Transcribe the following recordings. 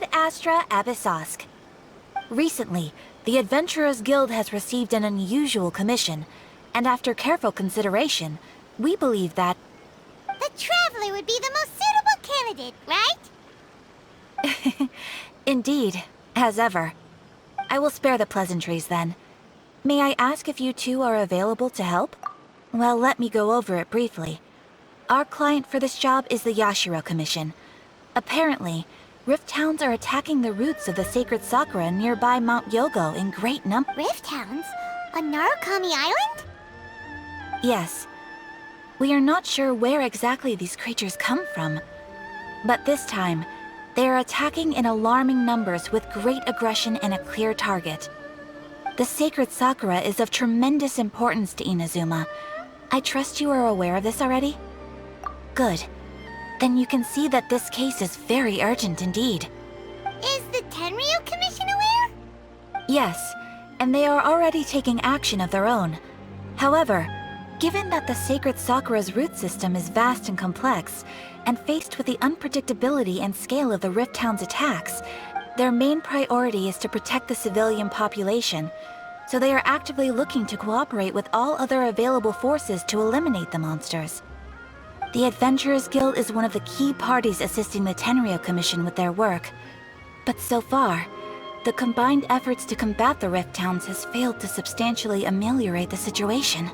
Ad Astra Abyssosk. Recently, the Adventurers Guild has received an unusual commission, and after careful consideration, we believe that... The Traveler would be the most suitable candidate, right? Indeed, as ever. I will spare the pleasantries then. May I ask if you two are available to help? Well, let me go over it briefly. Our client for this job is the Yashiro Commission. Apparently, Rift Hounds are attacking the roots of the sacred sakura nearby Mount Yogo in great numbers. Rift Hounds? On Narukami Island? Yes. We are not sure where exactly these creatures come from. But this time, they are attacking in alarming numbers with great aggression and a clear target. The sacred sakura is of tremendous importance to Inazuma. I trust you are aware of this already? Good. Then you can see that this case is very urgent indeed. Is the Tenryu Commission aware? Yes, and they are already taking action of their own. However, given that the sacred sakura's root system is vast and complex, and faced with the unpredictability and scale of the Rift Hound's attacks, their main priority is to protect the civilian population, so they are actively looking to cooperate with all other available forces to eliminate the monsters. The Adventurers Guild is one of the key parties assisting the Tenryu Commission with their work. But so far, the combined efforts to combat the Rift Hounds has failed to substantially ameliorate the situation.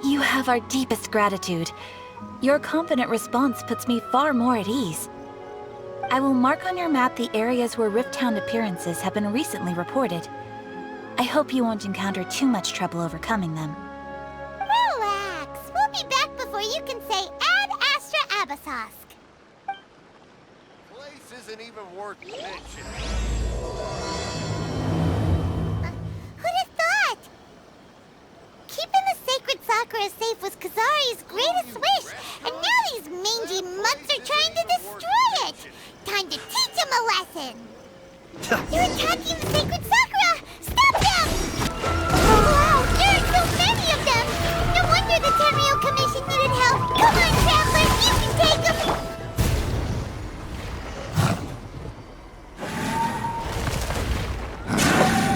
You have our deepest gratitude. Your confident response puts me far more at ease. I will mark on your map the areas where Rift Hound appearances have been recently reported. I hope you won't encounter too much trouble overcoming them. Relax. We'll be back before you can say Ad Astra Abyssosk. Place isn't even worth mentioning. Who'd have thought? Keeping the sacred sakura safe was Kazari's greatest wish, and now these mangy mutts are trying to destroy it! Time to teach them a lesson! They're attacking the sacred sakura! Stop them! Wow, there are so many of them! No wonder the Tenryu Commission needed help! Come on, travelers, you can take them!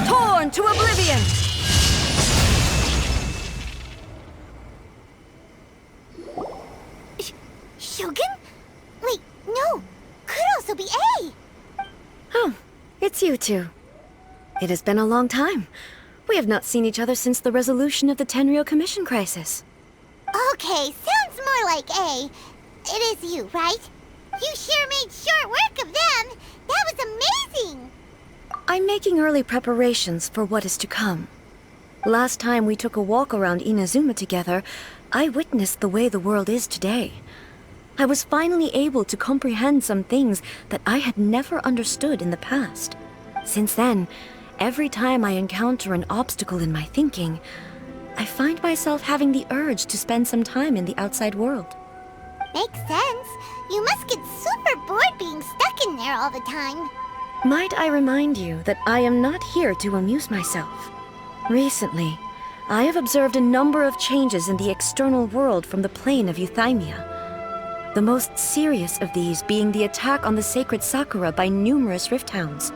Torn to oblivion! Shogun? Wait, no! Could also be A! Oh, it's you two. It has been a long time. We have not seen each other since the resolution of the Tenryu Commission crisis. Okay, sounds more like A. It is you, right? You sure made short work of them! That was amazing! I'm making early preparations for what is to come. Last time we took a walk around Inazuma together, I witnessed the way the world is today. I was finally able to comprehend some things that I had never understood in the past. Since then, every time I encounter an obstacle in my thinking, I find myself having the urge to spend some time in the outside world. Makes sense. You must get super bored being stuck in there all the time. Might I remind you that I am not here to amuse myself. Recently, I have observed a number of changes in the external world from the plane of Euthymia. The most serious of these being the attack on the sacred sakura by numerous Rift Hounds.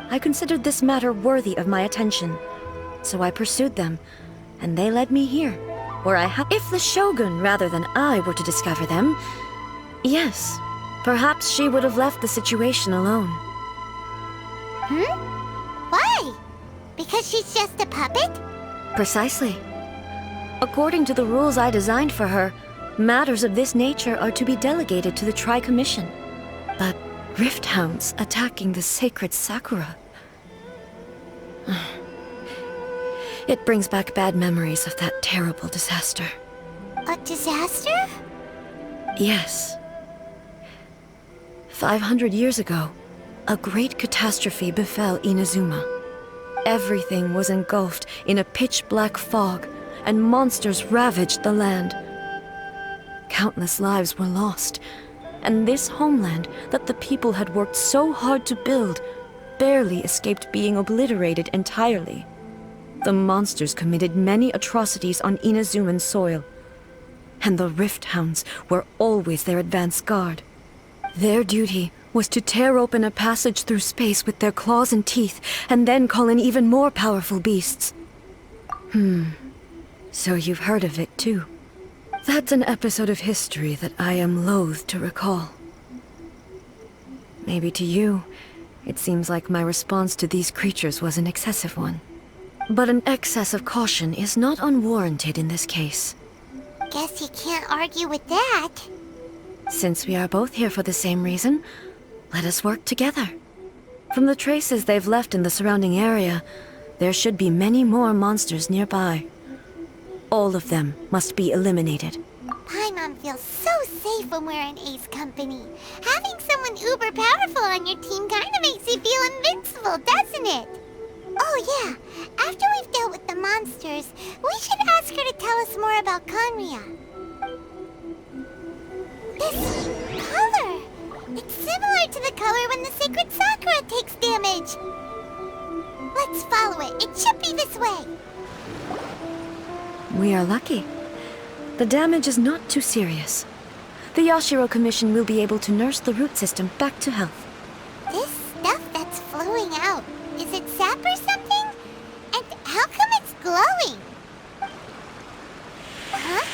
I considered this matter worthy of my attention, so I pursued them, and they led me here, where I have... If the Shogun rather than I were to discover them, yes, perhaps she would have left the situation alone. Why? Because she's just a puppet? Precisely. According to the rules I designed for her, matters of this nature are to be delegated to the Tri-Commission. But Rift Hounds attacking the sacred sakura... It brings back bad memories of that terrible disaster. A disaster? Yes. 500 years ago, a great catastrophe befell Inazuma. Everything was engulfed in a pitch-black fog, and monsters ravaged the land. Countless lives were lost, and this homeland that the people had worked so hard to build barely escaped being obliterated entirely. The monsters committed many atrocities on Inazuman soil, and the Rift Hounds were always their advance guard. Their duty was to tear open a passage through space with their claws and teeth, and then call in even more powerful beasts. So you've heard of it too. That's an episode of history that I am loath to recall. Maybe to you, it seems like my response to these creatures was an excessive one. But an excess of caution is not unwarranted in this case. Guess you can't argue with that. Since we are both here for the same reason, let us work together. From the traces they've left in the surrounding area, there should be many more monsters nearby. All of them must be eliminated. Paimon feels so safe when we're in Ace company. Having someone uber powerful on your team kinda makes you feel invincible, doesn't it? Oh yeah, after we've dealt with the monsters, we should ask her to tell us more about Conria. This color! It's similar to the color when the sacred sakura takes damage. Let's follow it. It should be this way. We are lucky. The damage is not too serious. The Yashiro Commission will be able to nurse the root system back to health. This stuff that's flowing out, is it sap or something? And how come it's glowing? Huh?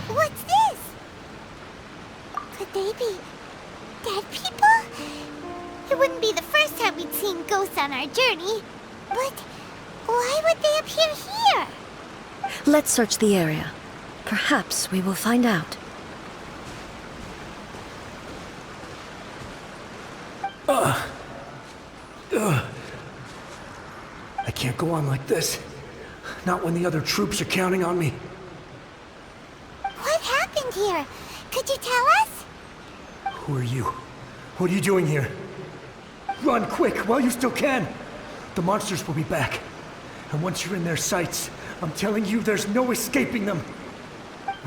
What's this? Could they be dead people? It wouldn't be the first time we'd seen ghosts on our journey. But why would they appear here? Let's search the area. Perhaps we will find out. I can't go on like this. Not when the other troops are counting on me. What happened here? Could you tell us? Who are you? What are you doing here? Run quick while you still can. The monsters will be back. And once you're in their sights, I'm telling you there's no escaping them.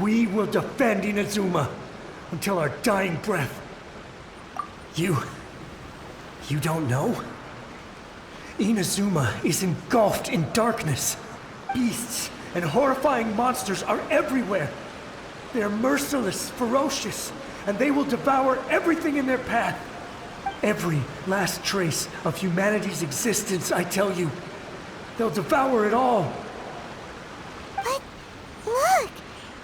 We will defend Inazuma until our dying breath. You don't know? Inazuma is engulfed in darkness. Beasts and horrifying monsters are everywhere. They're merciless, ferocious, and they will devour everything in their path. Every last trace of humanity's existence, I tell you. They'll devour it all. But look,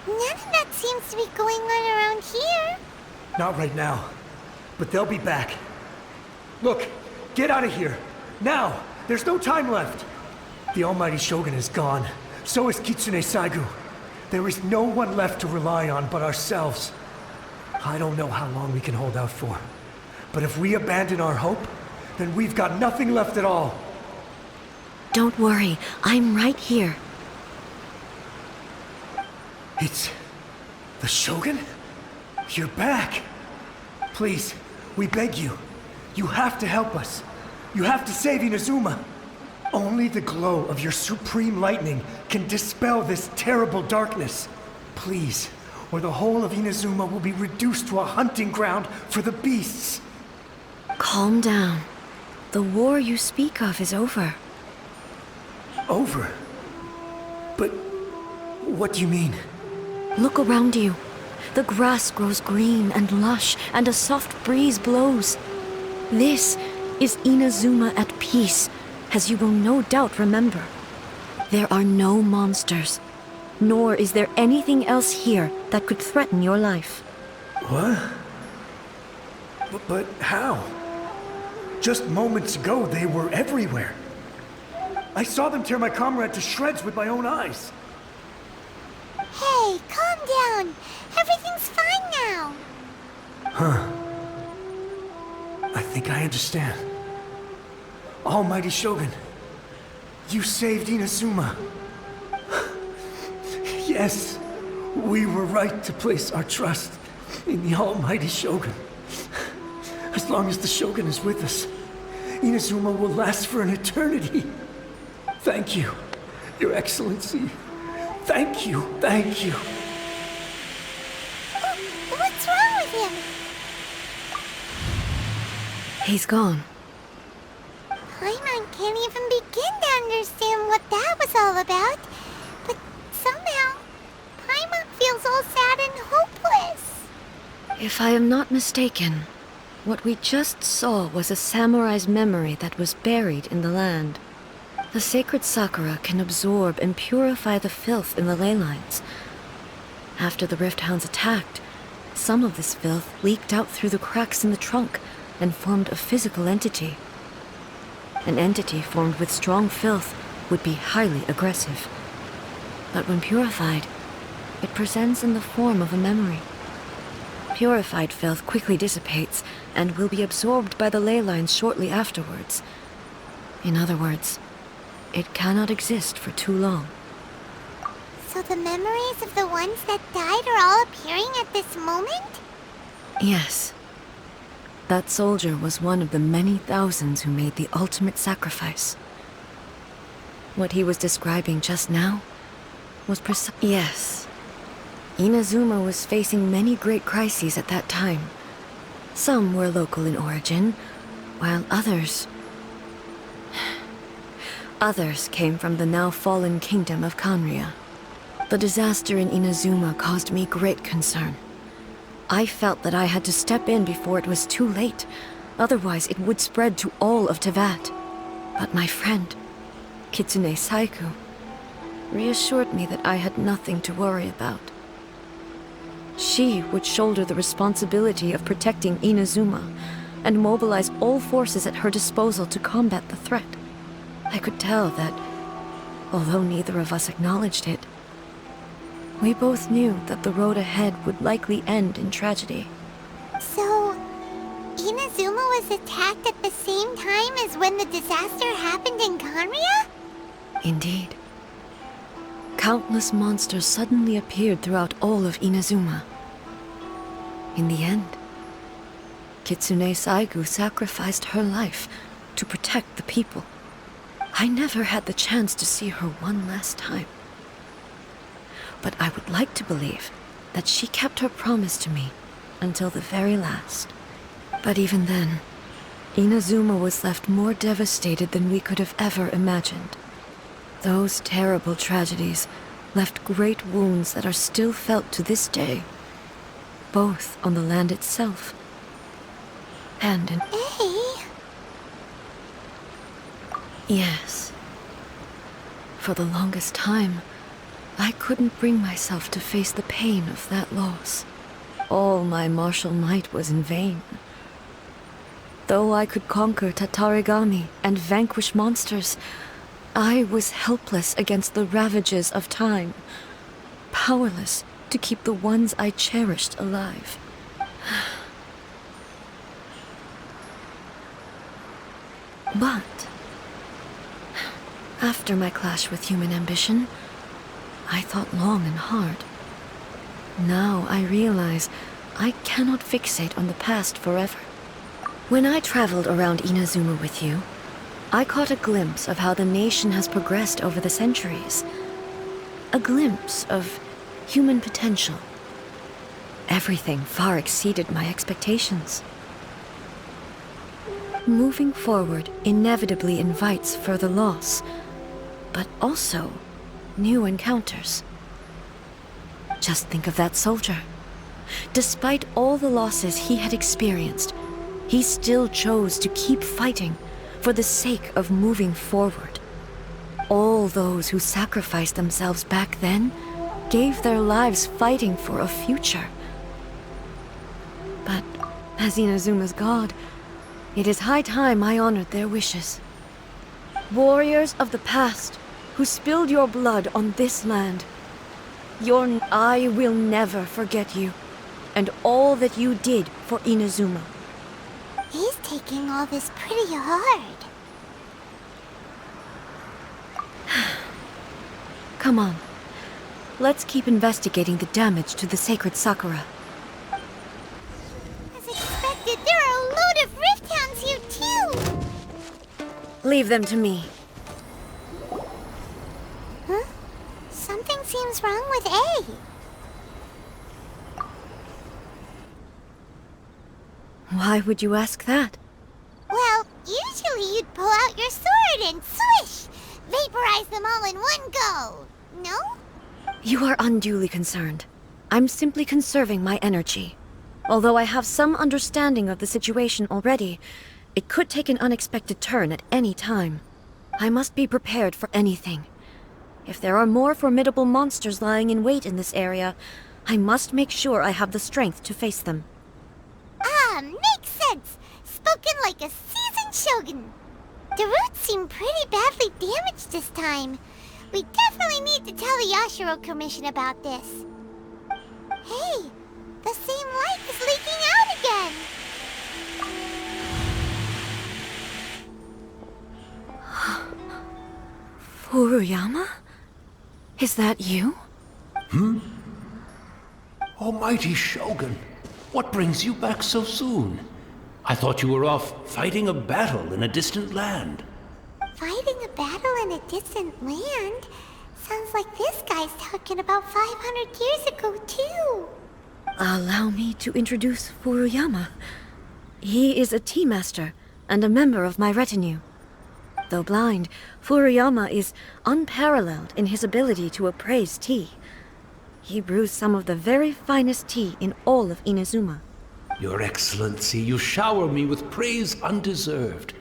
none of that seems to be going on around here. Not right now, but they'll be back. Look, get out of here. Now! There's no time left. The almighty Shogun is gone. So is Kitsune Saigu. There is no one left to rely on but ourselves. I don't know how long we can hold out for. But if we abandon our hope, then we've got nothing left at all. Don't worry, I'm right here. It's the Shogun? You're back. Please, we beg you. You have to help us. You have to save Inazuma. Only the glow of your supreme lightning can dispel this terrible darkness. Please, or the whole of Inazuma will be reduced to a hunting ground for the beasts. Calm down. The war you speak of is over. Over? But what do you mean? Look around you. The grass grows green and lush, and a soft breeze blows. This is Inazuma at peace, as you will no doubt remember. There are no monsters, nor is there anything else here that could threaten your life. What? But how? Just moments ago, they were everywhere. I saw them tear my comrade to shreds with my own eyes. Hey, calm down. Everything's fine now. I think I understand. Almighty Shogun, you saved Inazuma. Yes, we were right to place our trust in the Almighty Shogun. As long as the Shogun is with us, Inazuma will last for an eternity. Thank you, Your Excellency. Thank you, thank you. What's wrong with him? He's gone. Paimon can't even begin to understand what that was all about. But somehow, Paimon feels so sad and hopeless. If I am not mistaken, what we just saw was a samurai's memory that was buried in the land. The sacred sakura can absorb and purify the filth in the ley lines. After the Rift Hounds attacked, some of this filth leaked out through the cracks in the trunk and formed a physical entity. An entity formed with strong filth would be highly aggressive. But when purified, it presents in the form of a memory. Purified filth quickly dissipates and will be absorbed by the ley lines shortly afterwards. In other words, it cannot exist for too long. So the memories of the ones that died are all appearing at this moment? Yes. That soldier was one of the many thousands who made the ultimate sacrifice. What he was describing just now was Yes. Inazuma was facing many great crises at that time. Some were local in origin, while others came from the now fallen kingdom of Kanria. The disaster in Inazuma caused me great concern. I felt that I had to step in before it was too late, otherwise it would spread to all of Tevat. But my friend, Kitsune Saiku, reassured me that I had nothing to worry about. She would shoulder the responsibility of protecting Inazuma and mobilize all forces at her disposal to combat the threat. I could tell that, although neither of us acknowledged it, we both knew that the road ahead would likely end in tragedy. So, Inazuma was attacked at the same time as when the disaster happened in Kanria? Indeed. Countless monsters suddenly appeared throughout all of Inazuma. In the end, Kitsune Saigu sacrificed her life to protect the people. I never had the chance to see her one last time. But I would like to believe that she kept her promise to me until the very last. But even then, Inazuma was left more devastated than we could have ever imagined. Those terrible tragedies left great wounds that are still felt to this day, both on the land itself and in... Hey! Yes. For the longest time, I couldn't bring myself to face the pain of that loss. All my martial might was in vain. Though I could conquer Tatarigami and vanquish monsters, I was helpless against the ravages of time, powerless to keep the ones I cherished alive. But after my clash with human ambition, I thought long and hard. Now I realize I cannot fixate on the past forever. When I traveled around Inazuma with you, I caught a glimpse of how the nation has progressed over the centuries. A glimpse of human potential. Everything far exceeded my expectations. Moving forward inevitably invites further loss, but also new encounters. Just think of that soldier. Despite all the losses he had experienced, he still chose to keep fighting for the sake of moving forward. All those who sacrificed themselves back then gave their lives fighting for a future. But as Inazuma's god, it is high time I honored their wishes. Warriors of the past who spilled your blood on this land, I will never forget you and all that you did for Inazuma. He's taking all this pretty hard. Come on. Let's keep investigating the damage to the sacred sakura. As expected, there are a load of Rift Hounds here too! Leave them to me. Huh? Something seems wrong with A. Why would you ask that? Well, usually you'd pull out your sword and swish! Vaporize them all in one go! No? You are unduly concerned. I'm simply conserving my energy. Although I have some understanding of the situation already, it could take an unexpected turn at any time. I must be prepared for anything. If there are more formidable monsters lying in wait in this area, I must make sure I have the strength to face them. Ah, makes sense. Spoken like a seasoned shogun. The roots seem pretty badly damaged this time. We definitely need to tell the Yashiro Commission about this. Hey, the same light is leaking out again. Furuyama? Is that you? Almighty Shogun, what brings you back so soon? I thought you were off fighting a battle in a distant land. Fighting a battle in a distant land? Sounds like this guy's talking about 500 years ago, too. Allow me to introduce Furuyama. He is a tea master and a member of my retinue. Though blind, Furuyama is unparalleled in his ability to appraise tea. He brews some of the very finest tea in all of Inazuma. Your Excellency, you shower me with praise undeserved.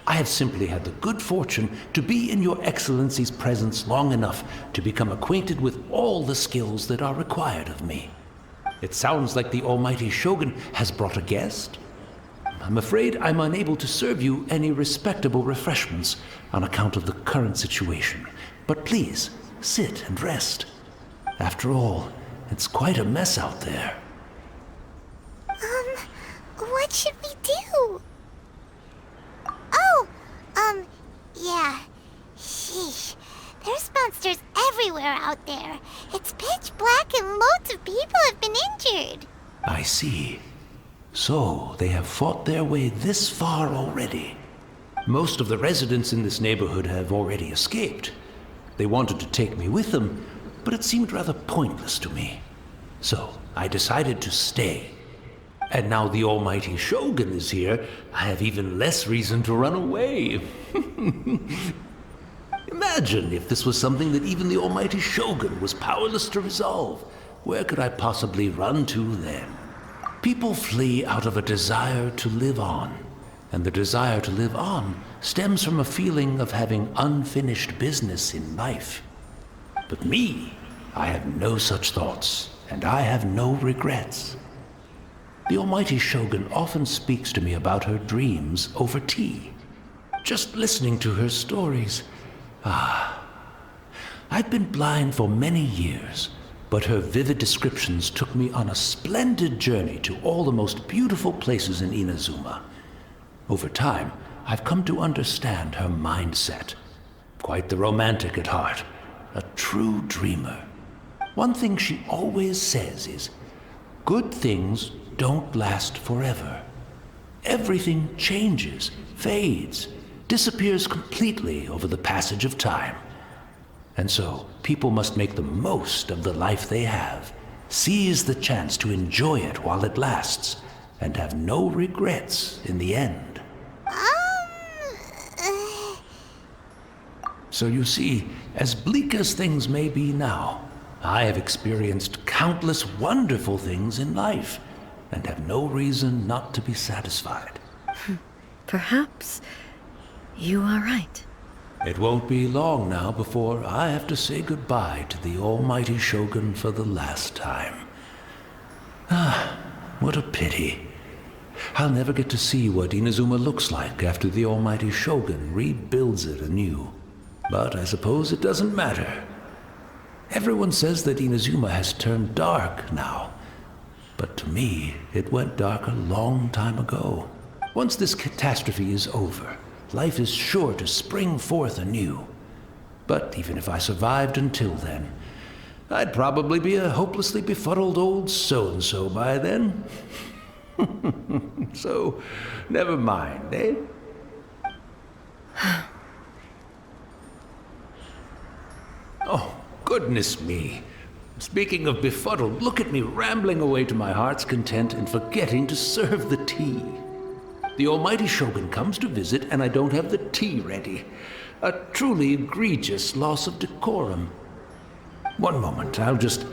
I have simply had the good fortune to be in Your Excellency's presence long enough to become acquainted with all the skills that are required of me. It sounds like the Almighty Shogun has brought a guest. I'm afraid I'm unable to serve you any respectable refreshments on account of the current situation. But please, sit and rest. After all, it's quite a mess out there. What should we do? Oh, yeah. Sheesh. There's monsters everywhere out there. It's pitch black and loads of people have been injured. I see. So, they have fought their way this far already. Most of the residents in this neighborhood have already escaped. They wanted to take me with them, but it seemed rather pointless to me. So, I decided to stay. And now the Almighty Shogun is here, I have even less reason to run away. Imagine if this was something that even the Almighty Shogun was powerless to resolve. Where could I possibly run to then? People flee out of a desire to live on, and the desire to live on stems from a feeling of having unfinished business in life. But me, I have no such thoughts, and I have no regrets. The Almighty Shogun often speaks to me about her dreams over tea. Just listening to her stories, I've been blind for many years, but her vivid descriptions took me on a splendid journey to all the most beautiful places in Inazuma. Over time, I've come to understand her mindset. Quite the romantic at heart, a true dreamer. One thing she always says is, good things don't last forever. Everything changes, fades, disappears completely over the passage of time. And so, people must make the most of the life they have, seize the chance to enjoy it while it lasts, and have no regrets in the end. So you see, as bleak as things may be now, I have experienced countless wonderful things in life, and have no reason not to be satisfied. Perhaps you are right. It won't be long now before I have to say goodbye to the Almighty Shogun for the last time. What a pity. I'll never get to see what Inazuma looks like after the Almighty Shogun rebuilds it anew. But I suppose it doesn't matter. Everyone says that Inazuma has turned dark now. But to me, it went dark a long time ago. Once this catastrophe is over, life is sure to spring forth anew. But even if I survived until then, I'd probably be a hopelessly befuddled old so-and-so by then. So, never mind, eh? Oh, goodness me. Speaking of befuddled, look at me rambling away to my heart's content and forgetting to serve the tea. The Almighty Shogun comes to visit and I don't have the tea ready. A truly egregious loss of decorum. One moment, I'll just...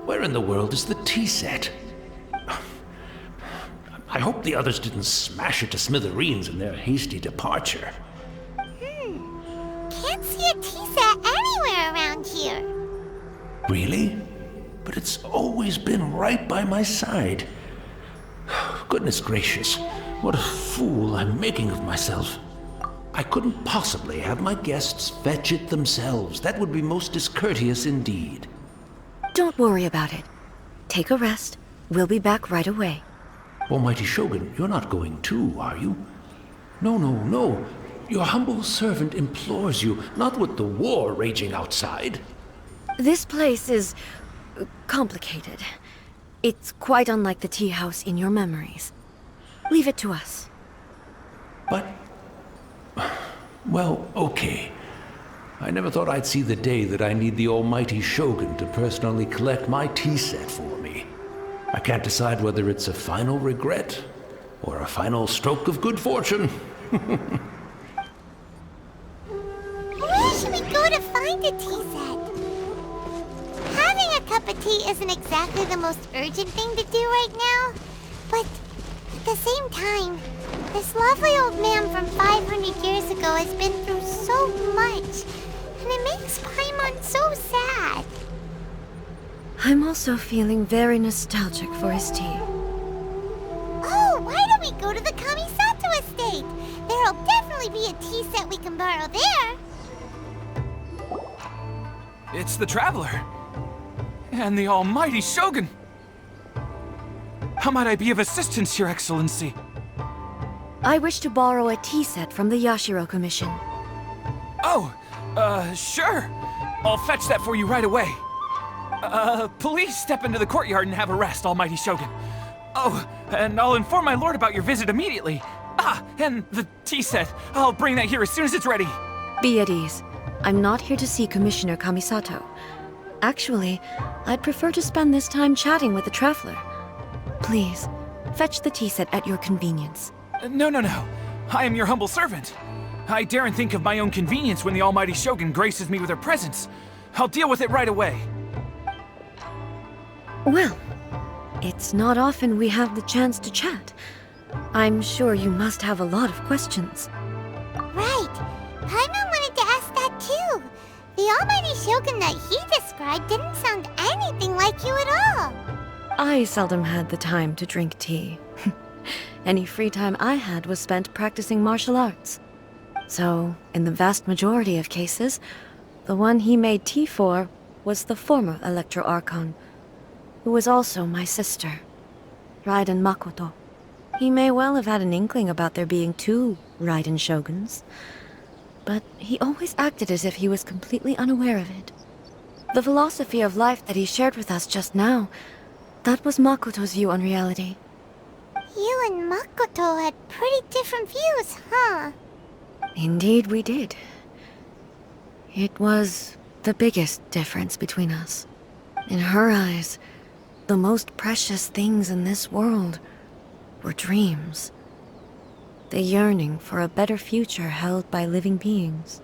Where in the world is the tea set? I hope the others didn't smash it to smithereens in their hasty departure. Can't see a tea set anywhere around here. Really? But it's always been right by my side. Goodness gracious, what a fool I'm making of myself. I couldn't possibly have my guests fetch it themselves. That would be most discourteous indeed. Don't worry about it. Take a rest. We'll be back right away. Almighty Shogun, you're not going too, are you? No, no, no. Your humble servant implores you, not with the war raging outside. This place is complicated. It's quite unlike the tea house in your memories. Leave it to us. But... well, okay. I never thought I'd see the day that I need the almighty Shogun to personally collect my tea set for me. I can't decide whether it's a final regret or a final stroke of good fortune. Where should we go to find a tea set? Having a cup of tea isn't exactly the most urgent thing to do right now, but at the same time, this lovely old man from 500 years ago has been through so much, and it makes Paimon so sad. I'm also feeling very nostalgic for his tea. Oh, why don't we go to the Kamisato estate? There'll definitely be a tea set we can borrow there. It's the Traveler. And the almighty Shogun. How might I be of assistance, Your Excellency? I wish to borrow a tea set from the Yashiro Commission. Oh, sure. I'll fetch that for you right away. Please step into the courtyard and have a rest, almighty Shogun. Oh, and I'll inform my lord about your visit immediately. Ah, and the tea set. I'll bring that here as soon as it's ready. Be at ease. I'm not here to see Commissioner Kamisato. Actually, I'd prefer to spend this time chatting with the Traveler. Please, fetch the tea set at your convenience. No. I am your humble servant. I daren't think of my own convenience when the almighty Shogun graces me with her presence. I'll deal with it right away. Well, it's not often we have the chance to chat. I'm sure you must have a lot of questions. Right. Paimon wanted to ask that too. The almighty Shogun that he described didn't sound anything like you at all. I seldom had the time to drink tea. Any free time I had was spent practicing martial arts. So, in the vast majority of cases, the one he made tea for was the former Electro Archon, who was also my sister, Raiden Makoto. He may well have had an inkling about there being two Raiden Shoguns, but he always acted as if he was completely unaware of it. The philosophy of life that he shared with us just now, that was Makoto's view on reality. You and Makoto had pretty different views, huh? Indeed we did. It was the biggest difference between us. In her eyes, the most precious things in this world were dreams. The yearning for a better future held by living beings.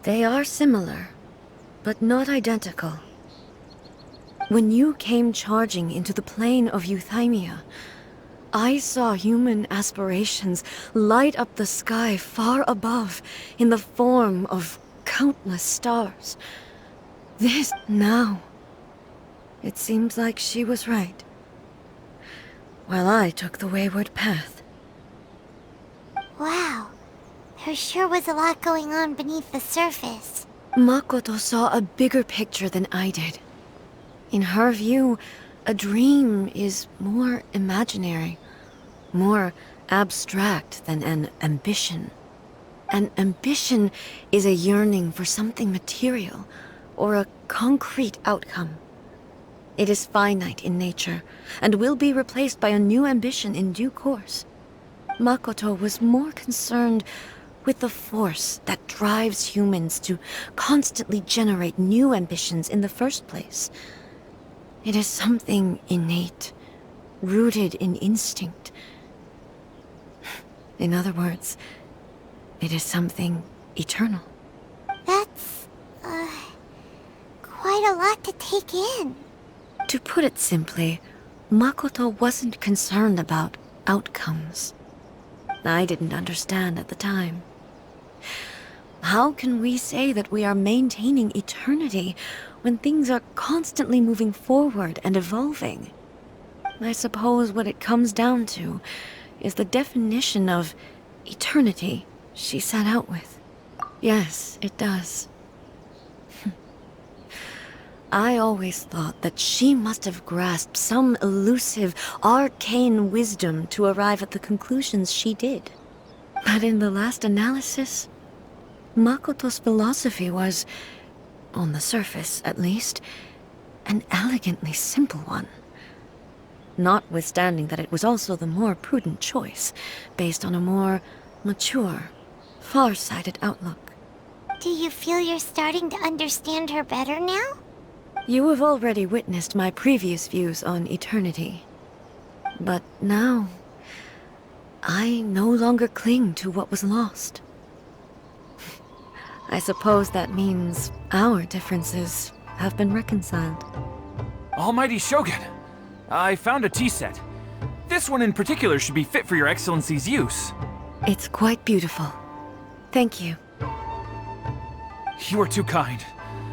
They are similar, but not identical. When you came charging into the plane of Euthymia, I saw human aspirations light up the sky far above in the form of countless stars. This now, it seems like she was right, while I took the wayward path. Wow. There sure was a lot going on beneath the surface. Makoto saw a bigger picture than I did. In her view, a dream is more imaginary, more abstract than an ambition. An ambition is a yearning for something material, or a concrete outcome. It is finite in nature, and will be replaced by a new ambition in due course. Makoto was more concerned with the force that drives humans to constantly generate new ambitions in the first place. It is something innate, rooted in instinct. In other words, it is something eternal. That's, quite a lot to take in. To put it simply, Makoto wasn't concerned about outcomes. I didn't understand at the time. How can we say that we are maintaining eternity when things are constantly moving forward and evolving? I suppose what it comes down to is the definition of eternity she set out with. Yes, it does. I always thought that she must have grasped some elusive, arcane wisdom to arrive at the conclusions she did. But in the last analysis, Makoto's philosophy was, on the surface at least, an elegantly simple one. Notwithstanding that it was also the more prudent choice, based on a more mature, far-sighted outlook. Do you feel you're starting to understand her better now? You have already witnessed my previous views on eternity. But now, I no longer cling to what was lost. I suppose that means our differences have been reconciled. Almighty Shogun, I found a tea set. This one in particular should be fit for your Excellency's use. It's quite beautiful. Thank you. You are too kind.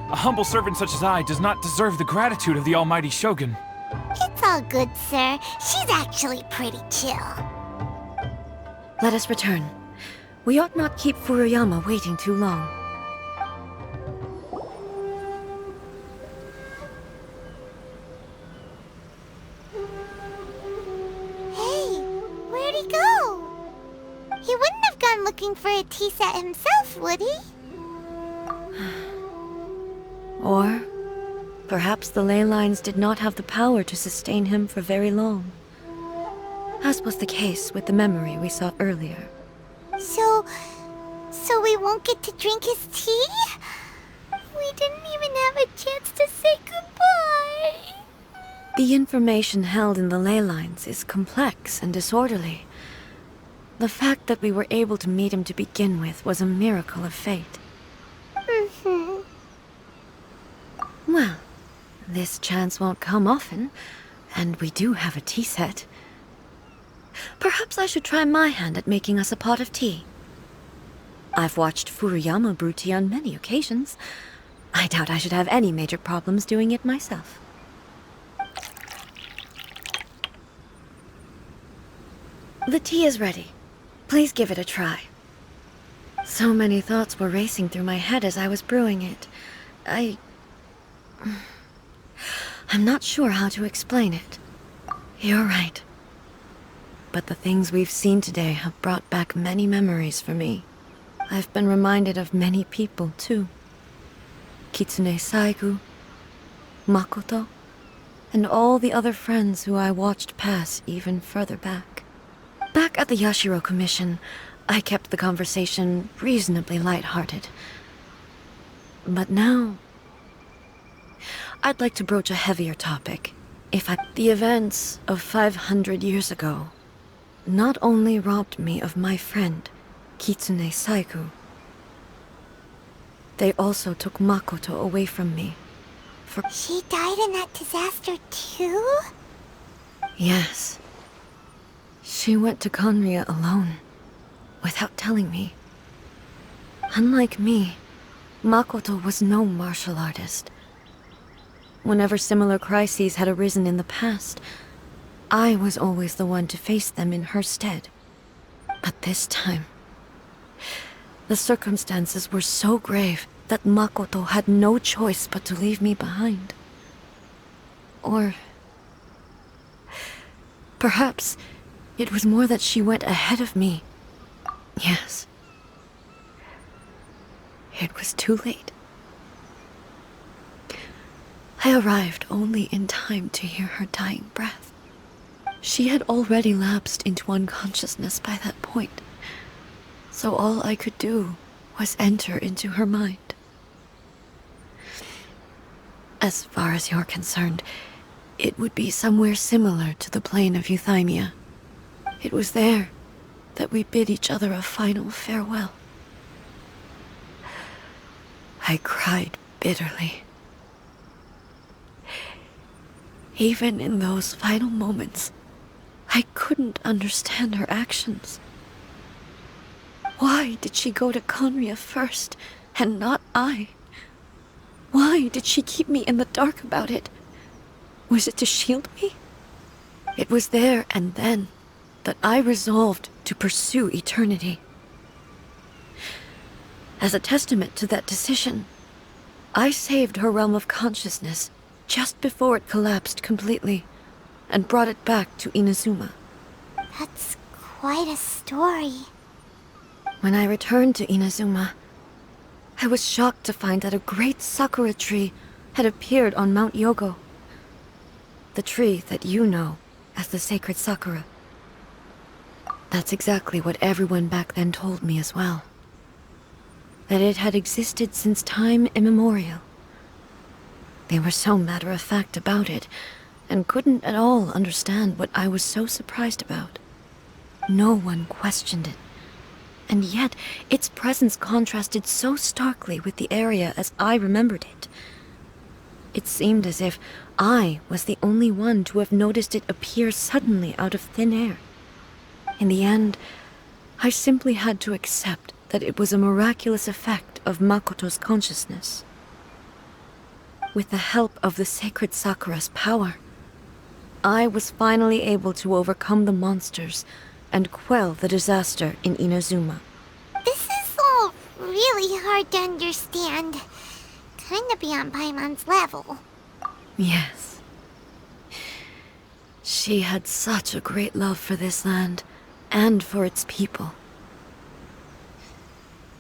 A humble servant such as I does not deserve the gratitude of the Almighty Shogun. It's all good, sir. She's actually pretty chill. Let us return. We ought not keep Furuyama waiting too long. Hey, where'd he go? He wouldn't have gone looking for a tea set himself, would he? Or perhaps the ley lines did not have the power to sustain him for very long, as was the case with the memory we saw earlier. So we won't get to drink his tea? We didn't even have a chance to say goodbye. The information held in the ley lines is complex and disorderly. The fact that we were able to meet him to begin with was a miracle of fate. Well, this chance won't come often, and we do have a tea set. Perhaps I should try my hand at making us a pot of tea. I've watched Furuyama brew tea on many occasions. I doubt I should have any major problems doing it myself. The tea is ready. Please give it a try. So many thoughts were racing through my head as I was brewing it. I'm not sure how to explain it. You're right. But the things we've seen today have brought back many memories for me. I've been reminded of many people, too. Kitsune Saigu, Makoto, and all the other friends who I watched pass even further back. Back at the Yashiro Commission, I kept the conversation reasonably lighthearted. But now, I'd like to broach a heavier topic. The events of 500 years ago not only robbed me of my friend, Kitsune Saigu, they also took Makoto away from me. She died in that disaster too? Yes. She went to Conria alone, without telling me. Unlike me, Makoto was no martial artist. Whenever similar crises had arisen in the past, I was always the one to face them in her stead. But this time, the circumstances were so grave that Makoto had no choice but to leave me behind. Or perhaps it was more that she went ahead of me. Yes. It was too late. I arrived only in time to hear her dying breath. She had already lapsed into unconsciousness by that point, so all I could do was enter into her mind. As far as you're concerned, it would be somewhere similar to the plain of Euthymia. It was there that we bid each other a final farewell. I cried bitterly. Even in those final moments, I couldn't understand her actions. Why did she go to Conria first, and not I? Why did she keep me in the dark about it? Was it to shield me? It was there and then that I resolved to pursue eternity. As a testament to that decision, I saved her realm of consciousness just before it collapsed completely, and brought it back to Inazuma. That's quite a story. When I returned to Inazuma, I was shocked to find that a great sakura tree had appeared on Mount Yogo. The tree that you know as the sacred sakura. That's exactly what everyone back then told me as well. That it had existed since time immemorial. They were so matter-of-fact about it, and couldn't at all understand what I was so surprised about. No one questioned it, and yet its presence contrasted so starkly with the area as I remembered it. It seemed as if I was the only one to have noticed it appear suddenly out of thin air. In the end, I simply had to accept that it was a miraculous effect of Makoto's consciousness. With the help of the sacred Sakura's power, I was finally able to overcome the monsters and quell the disaster in Inazuma. This is all really hard to understand. Kinda beyond Paimon's level. Yes. She had such a great love for this land, and for its people.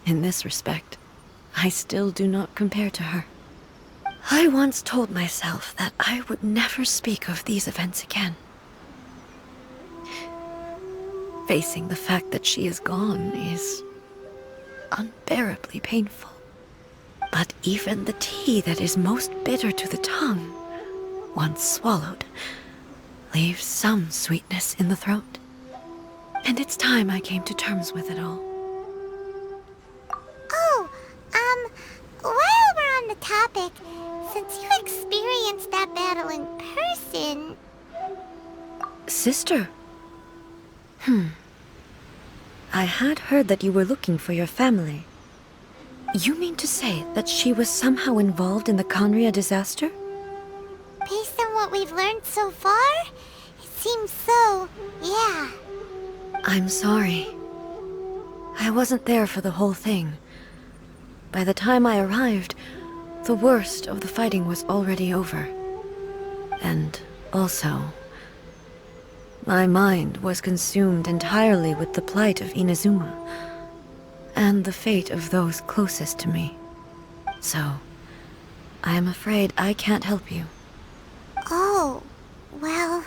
In this respect, I still do not compare to her. I once told myself that I would never speak of these events again. Facing the fact that she is gone is unbearably painful. But even the tea that is most bitter to the tongue, once swallowed, leaves some sweetness in the throat. And it's time I came to terms with it all. Oh, while we're on the topic, since you experienced that battle in person... Sister? I had heard that you were looking for your family. You mean to say that she was somehow involved in the Conria disaster? Based on what we've learned so far, it seems so, yeah. I'm sorry. I wasn't there for the whole thing. By the time I arrived, the worst of the fighting was already over. And also, my mind was consumed entirely with the plight of Inazuma, and the fate of those closest to me. So, I am afraid I can't help you. Oh, well,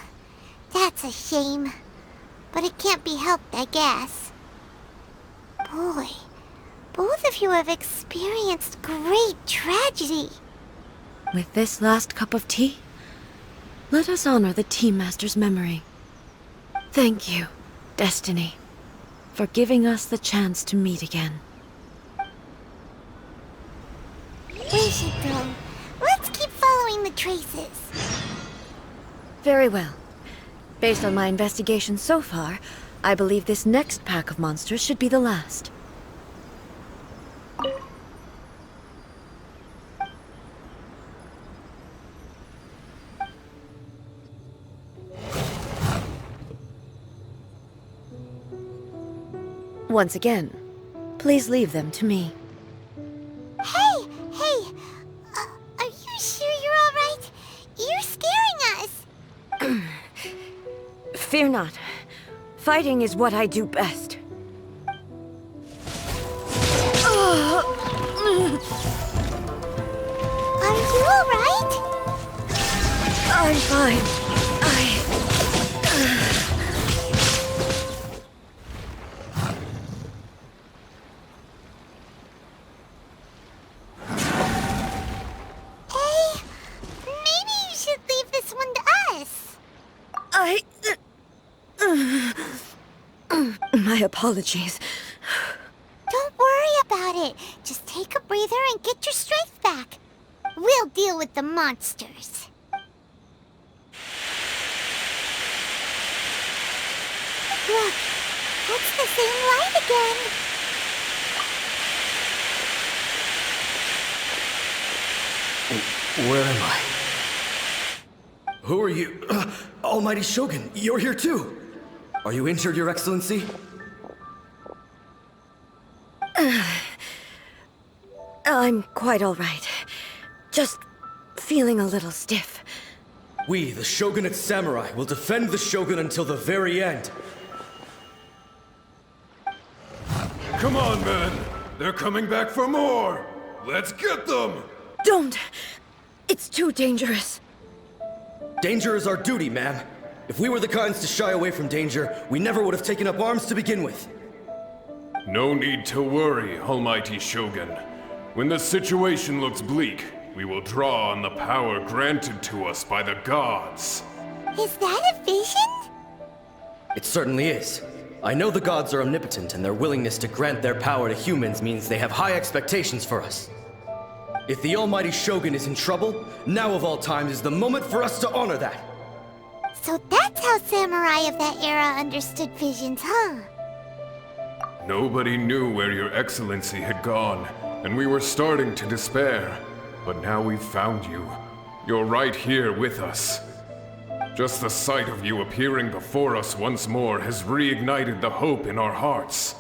that's a shame. But it can't be helped, I guess. Boy, both of you have experienced great tragedy. With this last cup of tea, let us honor the Tea Master's memory. Thank you, Destiny, for giving us the chance to meet again. We should go. Let's keep following the traces. Very well. Based on my investigation so far, I believe this next pack of monsters should be the last. Once again, please leave them to me. Hey! Are you sure you're all right? You're scaring us! Fear not. Fighting is what I do best. Are you all right? I'm fine. Hey, maybe you should leave this one to us. My apologies. Don't worry about it. Just take a breather and get your strength back. We'll deal with the monsters. Look, that's the same light again. Where am I? Who are you? Almighty Shogun, you're here too! Are you injured, Your Excellency? I'm quite all right. Just feeling a little stiff. We, the Shogunate Samurai, will defend the Shogun until the very end. Come on, men! They're coming back for more! Let's get them! Don't! It's too dangerous. Danger is our duty, ma'am. If we were the kinds to shy away from danger, we never would have taken up arms to begin with. No need to worry, Almighty Shogun. When the situation looks bleak, we will draw on the power granted to us by the gods. Is that a vision? It certainly is. I know the gods are omnipotent, and their willingness to grant their power to humans means they have high expectations for us. If the Almighty Shogun is in trouble, now of all times is the moment for us to honor that. So that's how samurai of that era understood visions, huh? Nobody knew where Your Excellency had gone, and we were starting to despair. But now we've found you. You're right here with us. Just the sight of you appearing before us once more has reignited the hope in our hearts.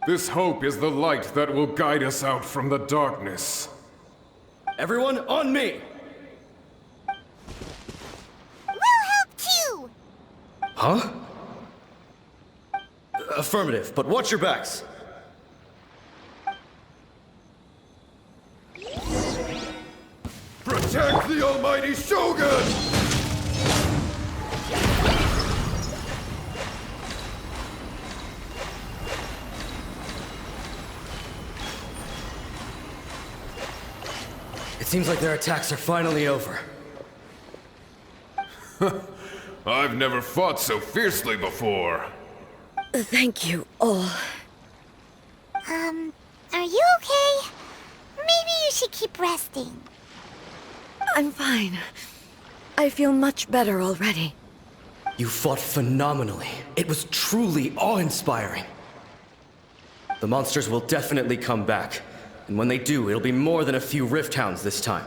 This hope is the light that will guide us out from the darkness. Everyone, on me! We'll help too! Huh? Affirmative, but watch your backs. Protect the Almighty Shogun! It seems like their attacks are finally over. I've never fought so fiercely before. Thank you all. Are you okay? Maybe you should keep resting. I'm fine. I feel much better already. You fought phenomenally. It was truly awe-inspiring. The monsters will definitely come back. And when they do, it'll be more than a few Rift Hounds this time.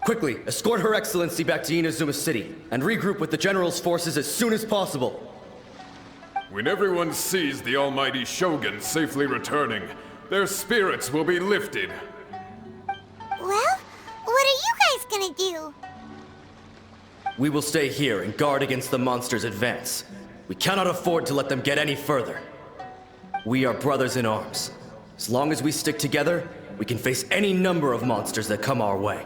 Quickly, escort Her Excellency back to Inazuma City, and regroup with the General's forces as soon as possible. When everyone sees the Almighty Shogun safely returning, their spirits will be lifted. Well, what are you guys gonna do? We will stay here and guard against the monsters' advance. We cannot afford to let them get any further. We are brothers in arms. As long as we stick together, we can face any number of monsters that come our way.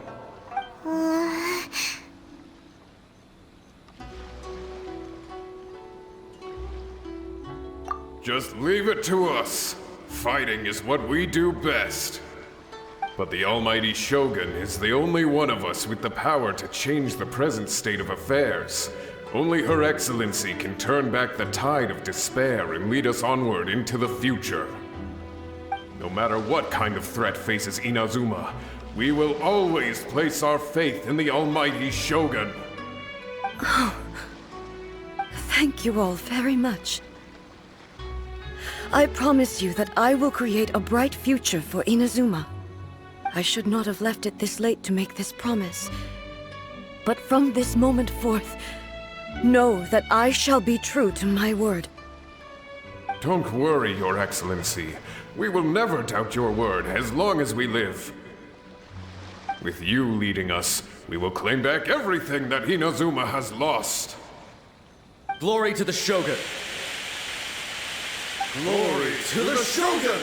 Just leave it to us. Fighting is what we do best. But the Almighty Shogun is the only one of us with the power to change the present state of affairs. Only Her Excellency can turn back the tide of despair and lead us onward into the future. No matter what kind of threat faces Inazuma, we will always place our faith in the Almighty Shogun. Oh, thank you all very much. I promise you that I will create a bright future for Inazuma. I should not have left it this late to make this promise. But from this moment forth, know that I shall be true to my word. Don't worry, Your Excellency. We will never doubt your word as long as we live. With you leading us, we will claim back everything that Inazuma has lost. Glory to the Shogun! Glory to the Shogun!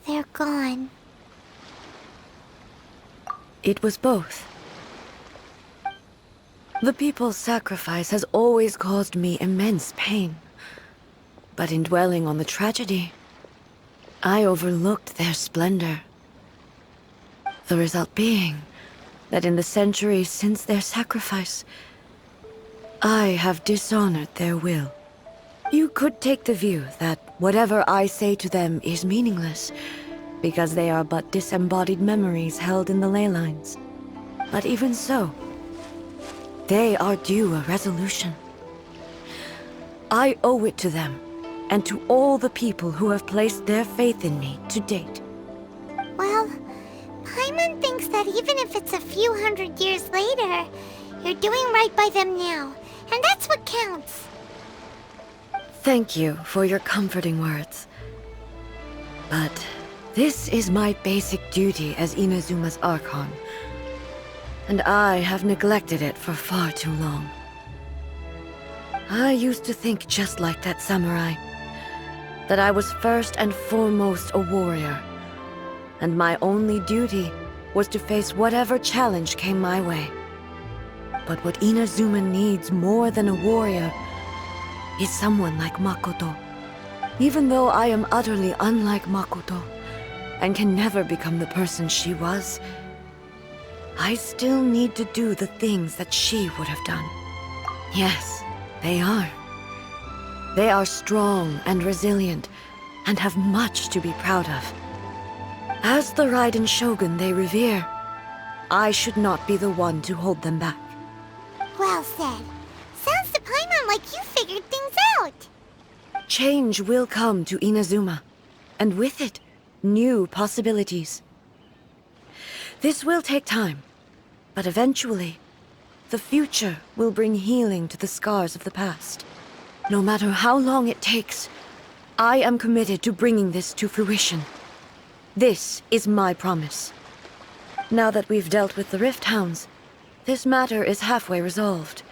They're gone. It was both. The people's sacrifice has always caused me immense pain. But in dwelling on the tragedy, I overlooked their splendor. The result being that in the centuries since their sacrifice, I have dishonored their will. You could take the view that whatever I say to them is meaningless, because they are but disembodied memories held in the ley lines. But even so, They are due a resolution. I owe it to them, and to all the people who have placed their faith in me to date. Well, Paimon thinks that even if it's a few hundred years later, you're doing right by them now, and that's what counts. Thank you for your comforting words. But this is my basic duty as Inazuma's Archon, and I have neglected it for far too long. I used to think just like that samurai, that I was first and foremost a warrior, and my only duty was to face whatever challenge came my way. But what Inazuma needs more than a warrior is someone like Makoto. Even though I am utterly unlike Makoto, and can never become the person she was, I still need to do the things that she would have done. Yes, they are. They are strong and resilient, and have much to be proud of. As the Raiden Shogun they revere, I should not be the one to hold them back. Well said. Sounds to Paimon like you figured things out. Change will come to Inazuma, and with it, new possibilities. This will take time, but eventually, the future will bring healing to the scars of the past. No matter how long it takes, I am committed to bringing this to fruition. This is my promise. Now that we've dealt with the Rift Hounds, this matter is halfway resolved.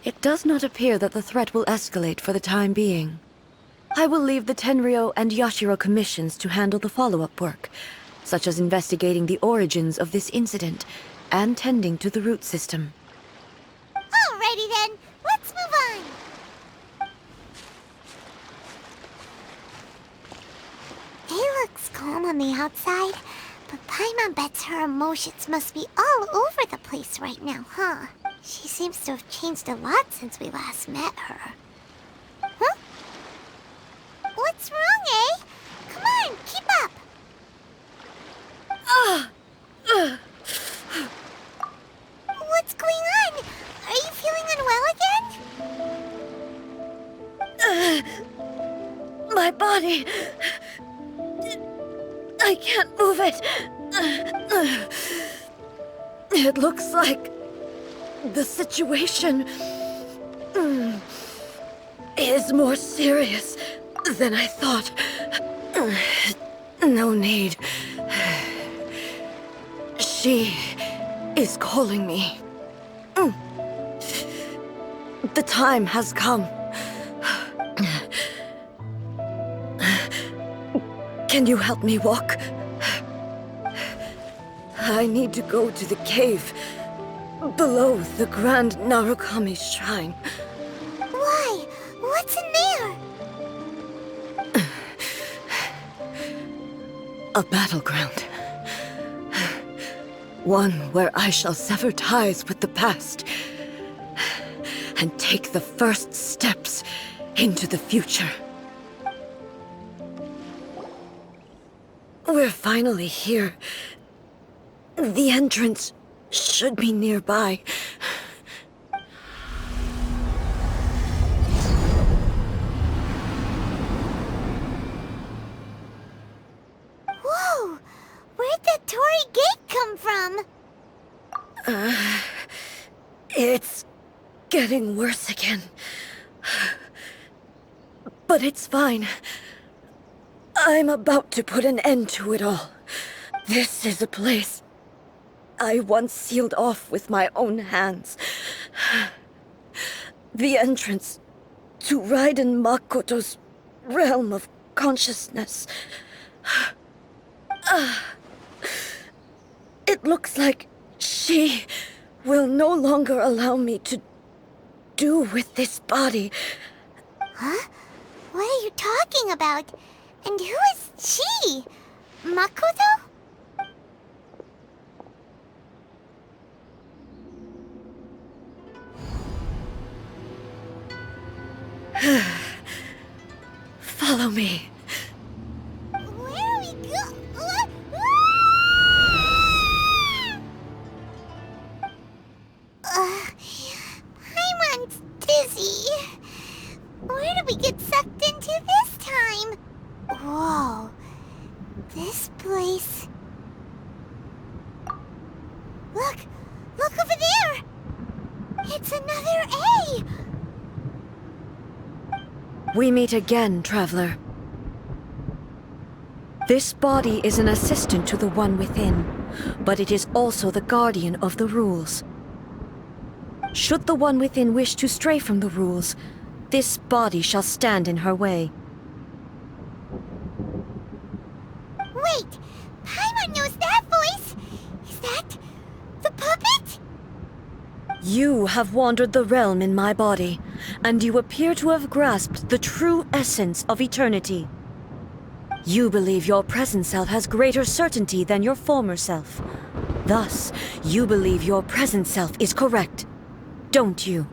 It does not appear that the threat will escalate for the time being. I will leave the Tenryo and Yashiro commissions to handle the follow-up work, such as investigating the origins of this incident and tending to the root system. Alrighty then, let's move on. It looks calm on the outside, but Paimon bets her emotions must be all over the place right now, huh? She seems to have changed a lot since we last met her. Huh? What's wrong, eh? Come on, keep up! What's going on? Are you feeling unwell again? My body... I can't move it. It looks like the situation is more serious than I thought. No need. She is calling me. The time has come. Can you help me walk? I need to go to the cave below the Grand Narukami Shrine. Why? What's in there? A battleground. One where I shall sever ties with the past and take the first steps into the future. We're finally here. The entrance should be nearby. Whoa! Where'd that Torii gate come from? It's getting worse again. But it's fine. I'm about to put an end to it all. This is a place I once sealed off with my own hands. The entrance to Raiden Makoto's realm of consciousness. It looks like she will no longer allow me to do with this body. Huh? What are you talking about? And who is she? Makoto? Follow me. Where are we Where did we get sucked into this time? Whoa. This place... Look! Look over there! It's another A! We meet again, traveler. This body is an assistant to the one within, but it is also the guardian of the rules. Should the one within wish to stray from the rules, this body shall stand in her way. Wait! Paimon knows that voice! Is that... the puppet? You have wandered the realm in my body, and you appear to have grasped the true essence of eternity. You believe your present self has greater certainty than your former self. Thus, you believe your present self is correct, don't you?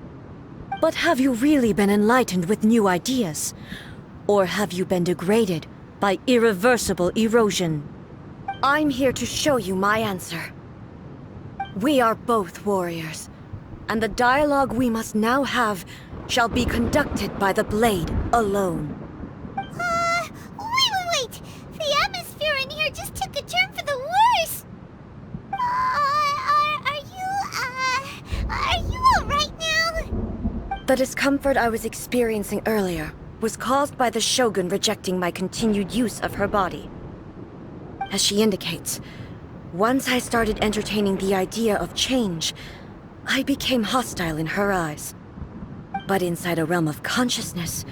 But have you really been enlightened with new ideas? Or have you been degraded by irreversible erosion? I'm here to show you my answer. We are both warriors, and the dialogue we must now have shall be conducted by the blade alone. Wait! The atmosphere in here just took a turn for the worse! Are you alright now? The discomfort I was experiencing earlier was caused by the Shogun rejecting my continued use of her body. As she indicates, once I started entertaining the idea of change, I became hostile in her eyes. But inside a realm of consciousness,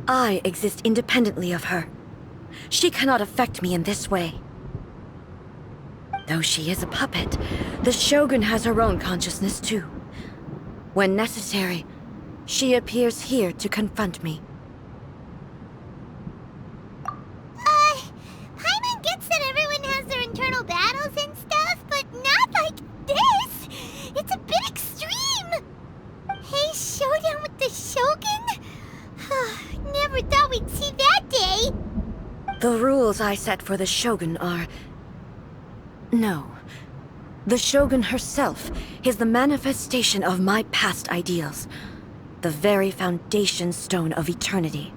I exist independently of her. She cannot affect me in this way. Though she is a puppet, the Shogun has her own consciousness too. When necessary, she appears here to confront me. Paimon gets that everyone has their internal battles and stuff, but not like this! It's a bit extreme! Hey, showdown with the Shogun? Never thought we'd see that day! The rules I set for the Shogun are... No. The Shogun herself is the manifestation of my past ideals. The very foundation stone of eternity.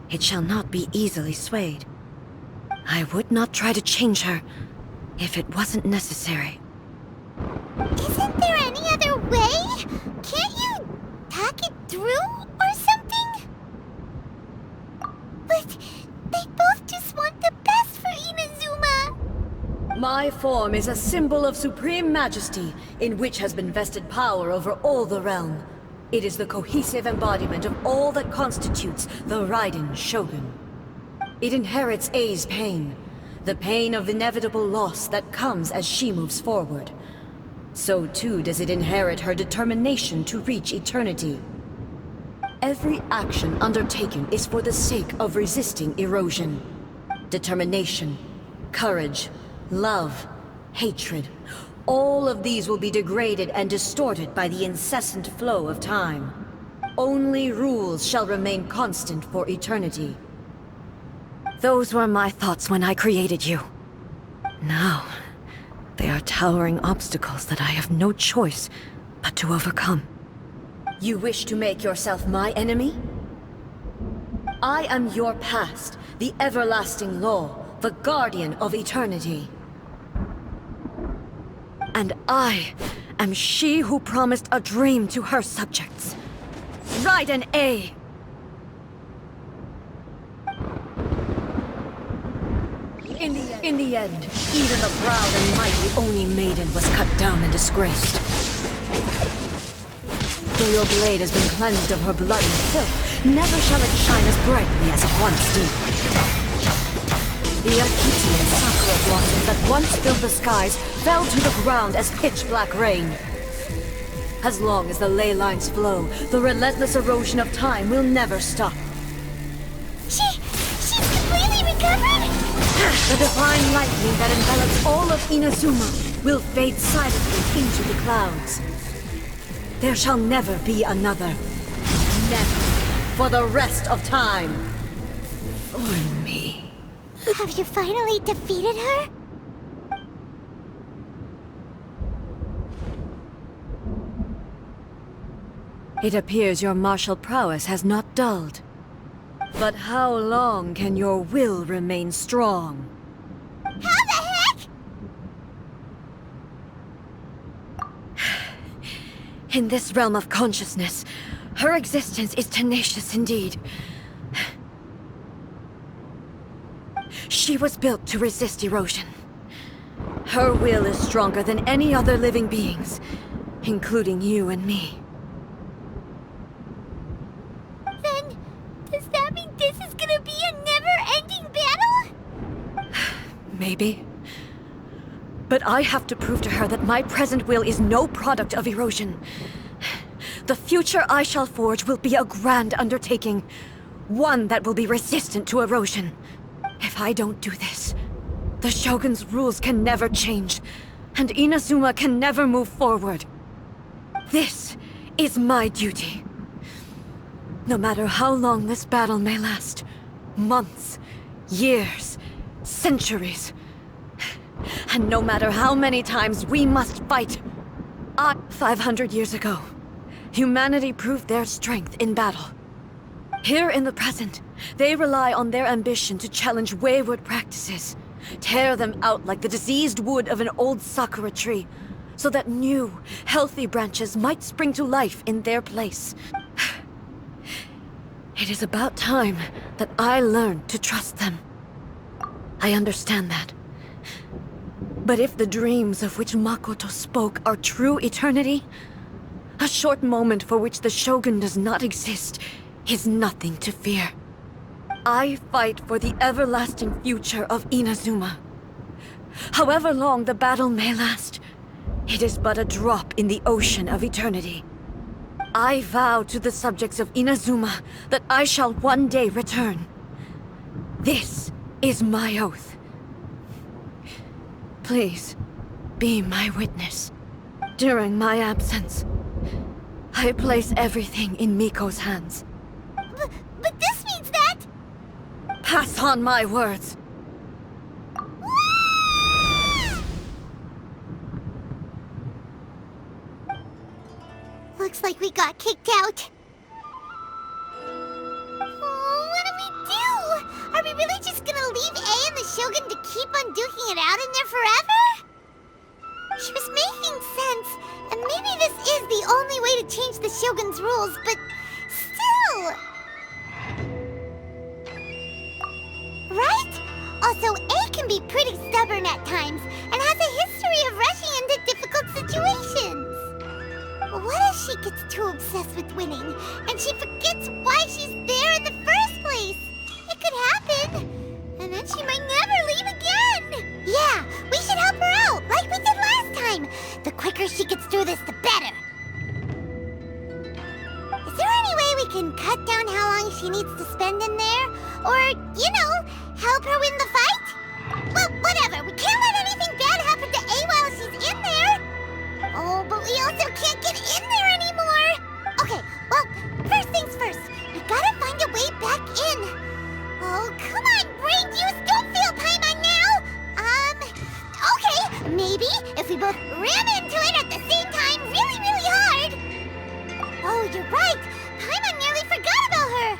It shall not be easily swayed. I would not try to change her if it wasn't necessary. Isn't there any other way? Can't you talk it through or something? But they both just want the best for Inazuma. My form is a symbol of supreme majesty, in which has been vested power over all the realm. It is the cohesive embodiment of all that constitutes the Raiden Shogun. It inherits Ei's pain, the pain of inevitable loss that comes as she moves forward. So too does it inherit her determination to reach eternity. Every action undertaken is for the sake of resisting erosion. Determination, courage, love, hatred, all of these will be degraded and distorted by the incessant flow of time. Only rules shall remain constant for eternity. Those were my thoughts when I created you. Now, they are towering obstacles that I have no choice but to overcome. You wish to make yourself my enemy? I am your past, the everlasting law, the guardian of eternity. And I am she who promised a dream to her subjects. Raiden A. In the end, even the proud and mighty Oni Maiden was cut down and disgraced. Though your blade has been cleansed of her blood and filth, never shall it shine as brightly as it once did. The Akiti and sakura blossoms that once filled the skies fell to the ground as pitch-black rain. As long as the ley lines flow, the relentless erosion of time will never stop. She's completely recovered? The divine lightning that envelops all of Inazuma will fade silently into the clouds. There shall never be another. Never. For the rest of time. For me. Have you finally defeated her? It appears your martial prowess has not dulled. But how long can your will remain strong? How the heck? In this realm of consciousness, her existence is tenacious indeed. She was built to resist erosion. Her will is stronger than any other living beings, including you and me. Then, does that mean this is gonna be a never-ending battle? Maybe. But I have to prove to her that my present will is no product of erosion. The future I shall forge will be a grand undertaking, one that will be resistant to erosion. If I don't do this, the Shogun's rules can never change, and Inazuma can never move forward. This is my duty. No matter how long this battle may last, months, years, centuries, and no matter how many times we must fight. 500 years ago, humanity proved their strength in battle. Here in the present, they rely on their ambition to challenge wayward practices, tear them out like the diseased wood of an old sakura tree, so that new, healthy branches might spring to life in their place. It is about time that I learned to trust them. I understand that. But if the dreams of which Makoto spoke are true eternity, a short moment for which the Shogun does not exist is nothing to fear. I fight for the everlasting future of Inazuma. However long the battle may last, it is but a drop in the ocean of eternity. I vow to the subjects of Inazuma that I shall one day return. This is my oath. Please, be my witness. During my absence, I place everything in Miko's hands. But this means that... Pass on my words. Looks like we got kicked out. Oh, what do we do? Are we really just gonna leave A and the Shogun to keep on duking it out in there forever? She was making sense, and maybe this is the only way to change the Shogun's rules, but still... Right? Also, A can be pretty stubborn at times, and has a history of rushing into difficult situations. What if she gets too obsessed with winning, and she forgets why she's there in the first place? It could happen, and then she might never leave again. Yeah, we should help her out, like we did last time. The quicker she gets through this, the better. Is there any way we can cut down how long she needs to spend in there? Or, you know, help her win the fight? Well, whatever. We can't let anything bad happen to A while she's in there. Oh, but we also can't get in there anymore. Okay, well, first things first. We gotta find a way back in. Oh, come on, brain juice. Don't feel Paimon now. Okay, maybe if we both ram into it at the same time really, really hard. Oh, you're right. Paimon nearly forgot about her.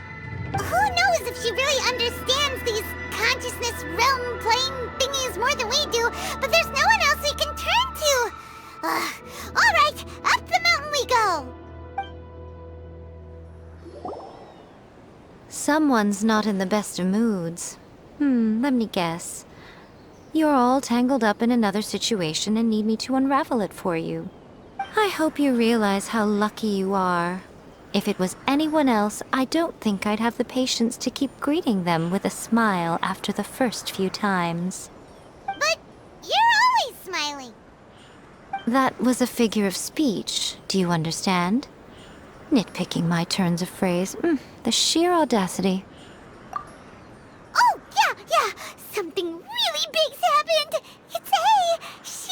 Who knows if she really understands these consciousness realm playing thingies more than we do, but there's no one else we can turn to. All right, up the mountain we go. Someone's not in the best of moods. Let me guess. You're all tangled up in another situation and need me to unravel it for you. I hope you realize how lucky you are. If it was anyone else, I don't think I'd have the patience to keep greeting them with a smile after the first few times. But you're always smiling. That was a figure of speech, do you understand? Nitpicking my turns of phrase. The sheer audacity. Oh, yeah. Something really big's happened. It's A. She...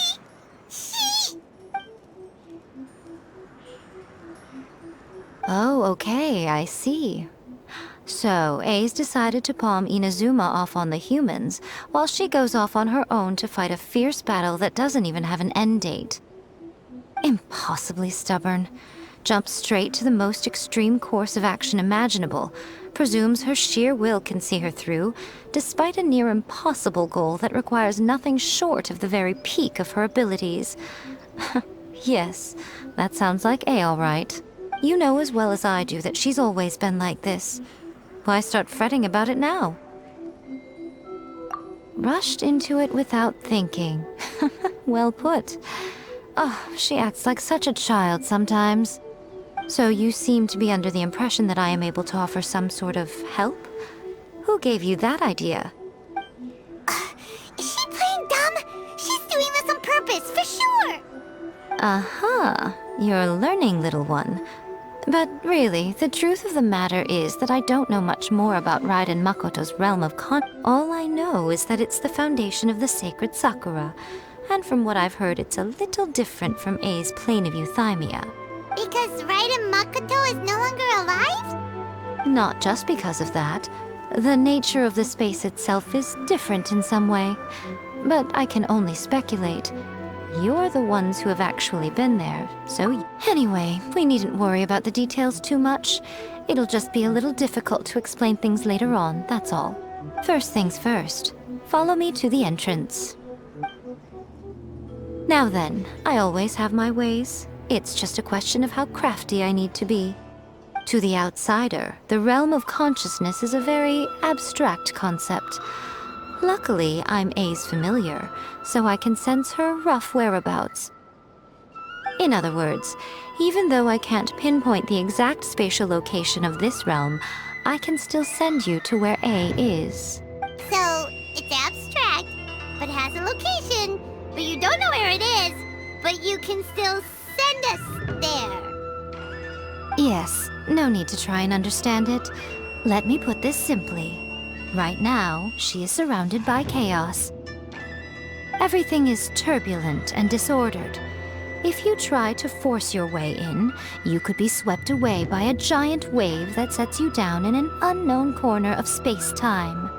Oh, okay, I see. So, A's decided to palm Inazuma off on the humans, while she goes off on her own to fight a fierce battle that doesn't even have an end date. Impossibly stubborn. jumps straight to the most extreme course of action imaginable, presumes her sheer will can see her through, despite a near impossible goal that requires nothing short of the very peak of her abilities. Yes, that sounds like A all right. You know as well as I do that she's always been like this. Why start fretting about it now? Rushed into it without thinking. Well put. Oh, she acts like such a child sometimes. So you seem to be under the impression that I am able to offer some sort of help? Who gave you that idea? Is she playing dumb? She's doing this on purpose, for sure! Aha, you're learning, little one. But really, the truth of the matter is that I don't know much more about Raiden Makoto's realm of All I know is that it's the foundation of the sacred Sakura, and from what I've heard, it's a little different from A's plane of Euthymia. Because Raiden Makoto is no longer alive? Not just because of that. The nature of the space itself is different in some way. But I can only speculate. You're the ones who have actually been there, so... Anyway, we needn't worry about the details too much. It'll just be a little difficult to explain things later on, that's all. First things first. Follow me to the entrance. Now then, I always have my ways. It's just a question of how crafty I need to be. To the outsider, the realm of consciousness is a very abstract concept. Luckily, I'm A's familiar, so I can sense her rough whereabouts. In other words, even though I can't pinpoint the exact spatial location of this realm, I can still send you to where A is. So, it's abstract, but has a location, but you don't know where it is, but you can still send us there. Yes, no need to try and understand it. Let me put this simply. Right now, she is surrounded by chaos. Everything is turbulent and disordered. If you try to force your way in, you could be swept away by a giant wave that sets you down in an unknown corner of space-time.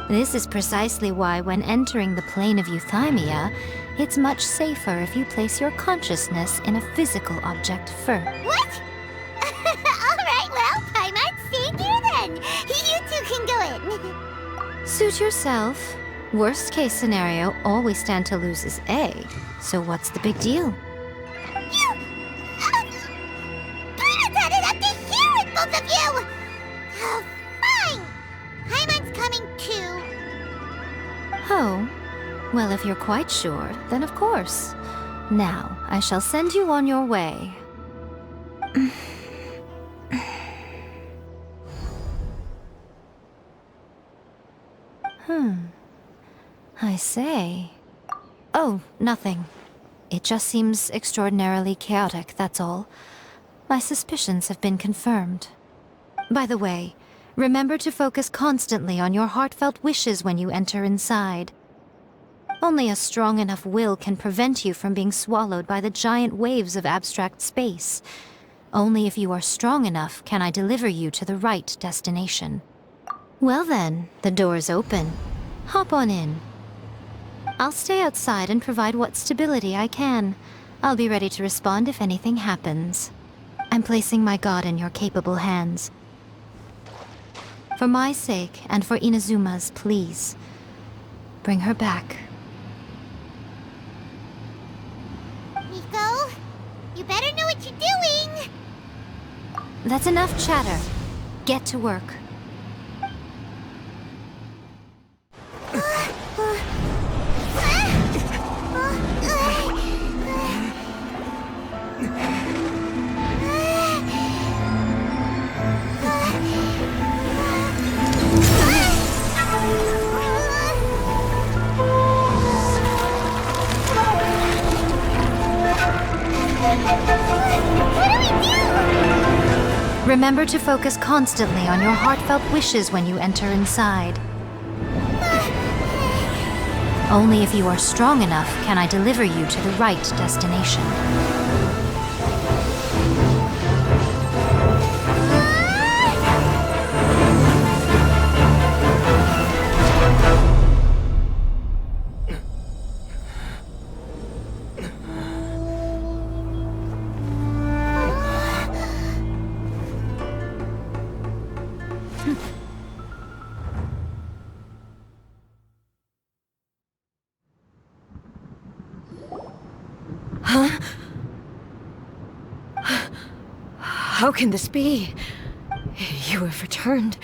This is precisely why when entering the plane of Euthymia, it's much safer if you place your consciousness in a physical object first. What? Alright, well, I might stay here then. You two can go in. Suit yourself. Worst case scenario, all we stand to lose is A. So what's the big deal? You... Brunathan it up to here with both of you! Oh, fine. Hyman's coming too. Oh, well, if you're quite sure, then of course. Now, I shall send you on your way. I say... Oh, nothing. It just seems extraordinarily chaotic, that's all. My suspicions have been confirmed. By the way, remember to focus constantly on your heartfelt wishes when you enter inside. Only a strong enough will can prevent you from being swallowed by the giant waves of abstract space. Only if you are strong enough can I deliver you to the right destination. Well then, the door's open. Hop on in. I'll stay outside and provide what stability I can. I'll be ready to respond if anything happens. I'm placing my god in your capable hands. For my sake, and for Inazuma's, please. Bring her back. Nico, you better know what you're doing! That's enough chatter. Get to work. Remember to focus constantly on your heartfelt wishes when you enter inside. Only if you are strong enough can I deliver you to the right destination. How can this be? You have returned.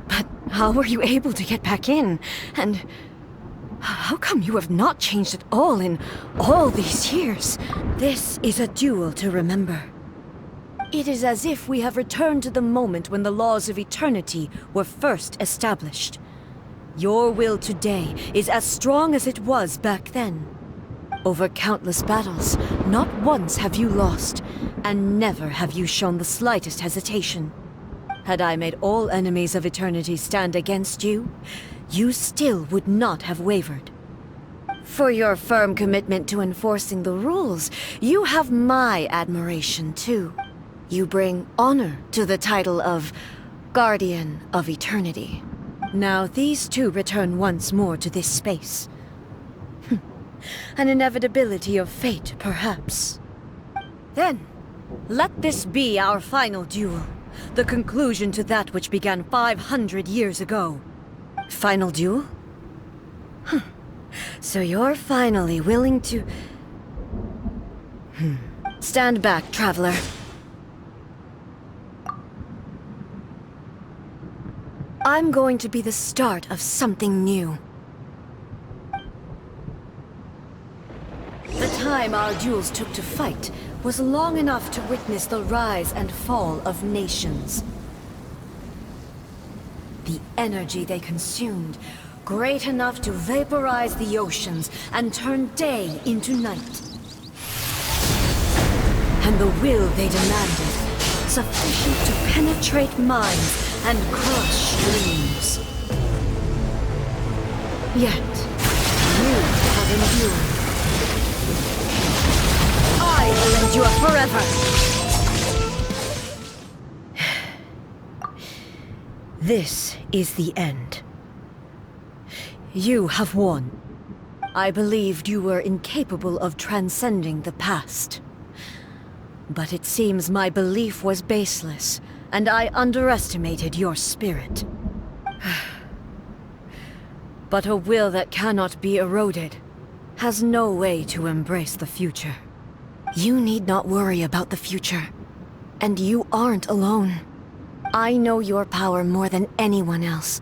But how were you able to get back in? And how come you have not changed at all in all these years? This is a duel to remember. It is as if we have returned to the moment when the laws of eternity were first established. Your will today is as strong as it was back then. Over countless battles, not once have you lost, and never have you shown the slightest hesitation. Had I made all enemies of eternity stand against you, you still would not have wavered. For your firm commitment to enforcing the rules, you have my admiration too. You bring honor to the title of Guardian of Eternity. Now these two return once more to this space. An inevitability of fate, perhaps. Then, let this be our final duel. The conclusion to that which began 500 years ago. Final duel? So you're finally willing to... Stand back, traveler. I'm going to be the start of something new. The time our duels took to fight was long enough to witness the rise and fall of nations. The energy they consumed, great enough to vaporize the oceans and turn day into night. And the will they demanded, sufficient to penetrate minds and crush dreams. Yet, you have endured. I will endure forever! This is the end. You have won. I believed you were incapable of transcending the past. But it seems my belief was baseless, and I underestimated your spirit. But a will that cannot be eroded has no way to embrace the future. You need not worry about the future. And you aren't alone. I know your power more than anyone else.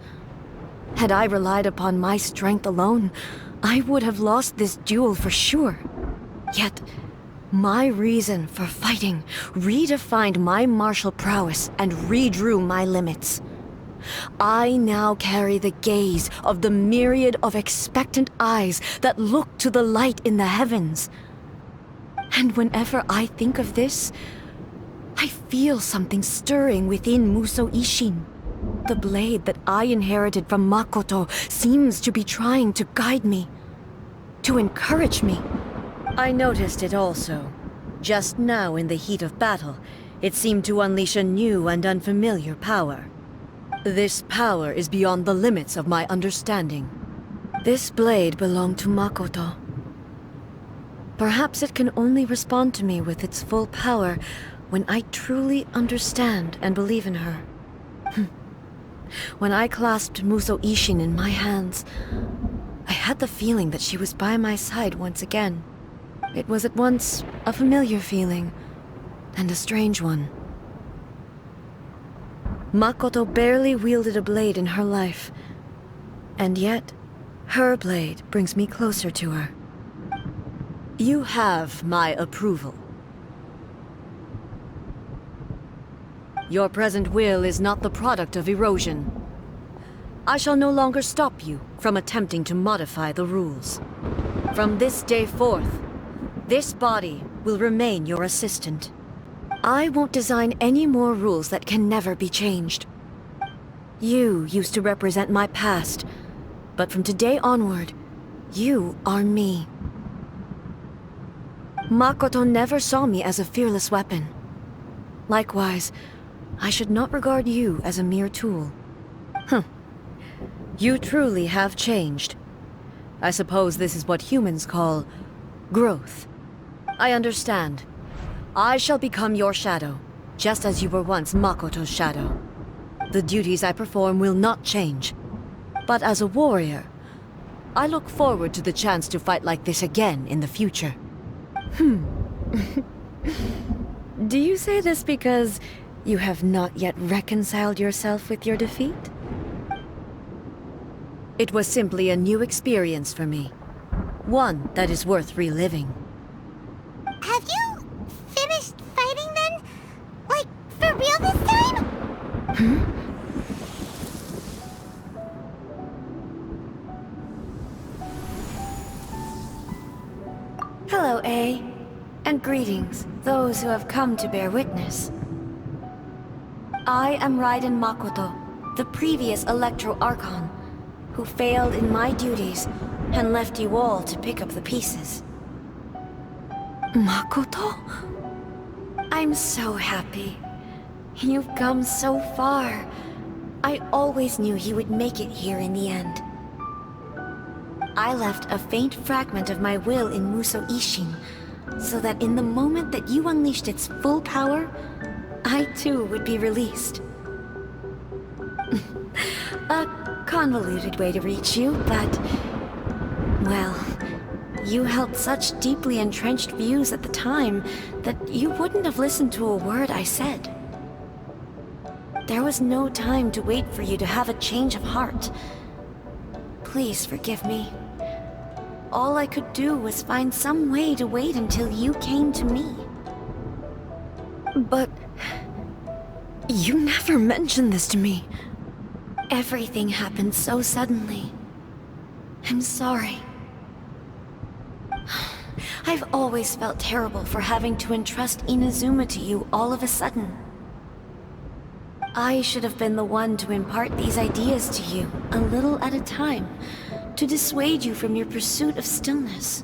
Had I relied upon my strength alone, I would have lost this duel for sure. Yet, my reason for fighting redefined my martial prowess and redrew my limits. I now carry the gaze of the myriad of expectant eyes that look to the light in the heavens. And whenever I think of this, I feel something stirring within Musou Ishin. The blade that I inherited from Makoto seems to be trying to guide me, to encourage me. I noticed it also. Just now in the heat of battle, it seemed to unleash a new and unfamiliar power. This power is beyond the limits of my understanding. This blade belonged to Makoto. Perhaps it can only respond to me with its full power when I truly understand and believe in her. When I clasped Musou Ishin in my hands, I had the feeling that she was by my side once again. It was at once a familiar feeling and a strange one. Makoto barely wielded a blade in her life, and yet her blade brings me closer to her. You have my approval. Your present will is not the product of erosion. I shall no longer stop you from attempting to modify the rules. From this day forth, this body will remain your assistant. I won't design any more rules that can never be changed. You used to represent my past, but from today onward, you are me. Makoto never saw me as a fearless weapon. Likewise, I should not regard you as a mere tool. You truly have changed. I suppose this is what humans call growth. I understand. I shall become your shadow, just as you were once Makoto's shadow. The duties I perform will not change. But as a warrior, I look forward to the chance to fight like this again in the future. Do you say this because you have not yet reconciled yourself with your defeat? It was simply a new experience for me. One that is worth reliving. Have you finished fighting then? Like, for real this time? Hello, A. And greetings, those who have come to bear witness. I am Raiden Makoto, the previous Electro Archon, who failed in my duties and left you all to pick up the pieces. Makoto? I'm so happy. You've come so far. I always knew you would make it here in the end. I left a faint fragment of my will in Muso Ishin, so that in the moment that you unleashed its full power, I too would be released. A convoluted way to reach you, but... well, you held such deeply entrenched views at the time that you wouldn't have listened to a word I said. There was no time to wait for you to have a change of heart. Please forgive me. All I could do was find some way to wait until you came to me. But... you never mentioned this to me. Everything happened so suddenly. I'm sorry. I've always felt terrible for having to entrust Inazuma to you all of a sudden. I should have been the one to impart these ideas to you, a little at a time, to dissuade you from your pursuit of stillness.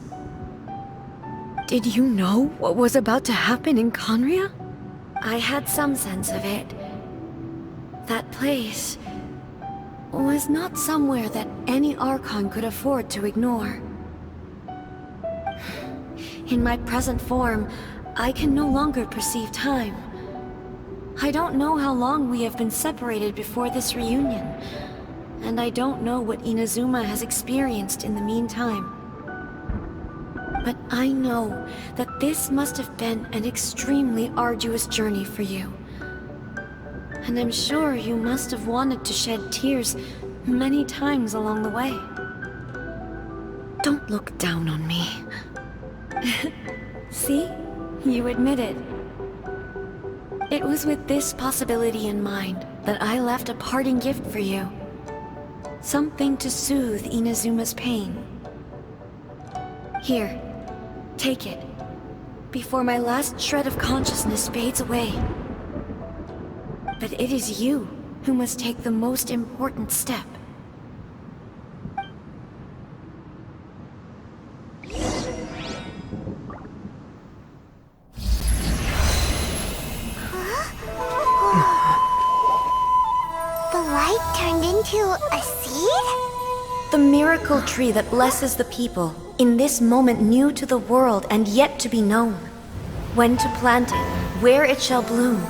Did you know what was about to happen in Conria? I had some sense of it. That place was not somewhere that any Archon could afford to ignore. In my present form, I can no longer perceive time. I don't know how long we have been separated before this reunion, and I don't know what Inazuma has experienced in the meantime. But I know that this must have been an extremely arduous journey for you. And I'm sure you must have wanted to shed tears many times along the way. Don't look down on me. See? You admitted. It was with this possibility in mind that I left a parting gift for you. Something to soothe Inazuma's pain. Here, take it, before my last shred of consciousness fades away. But it is you who must take the most important step. The light turned into a seed? The miracle tree that blesses the people, in this moment new to the world and yet to be known. When to plant it, where it shall bloom.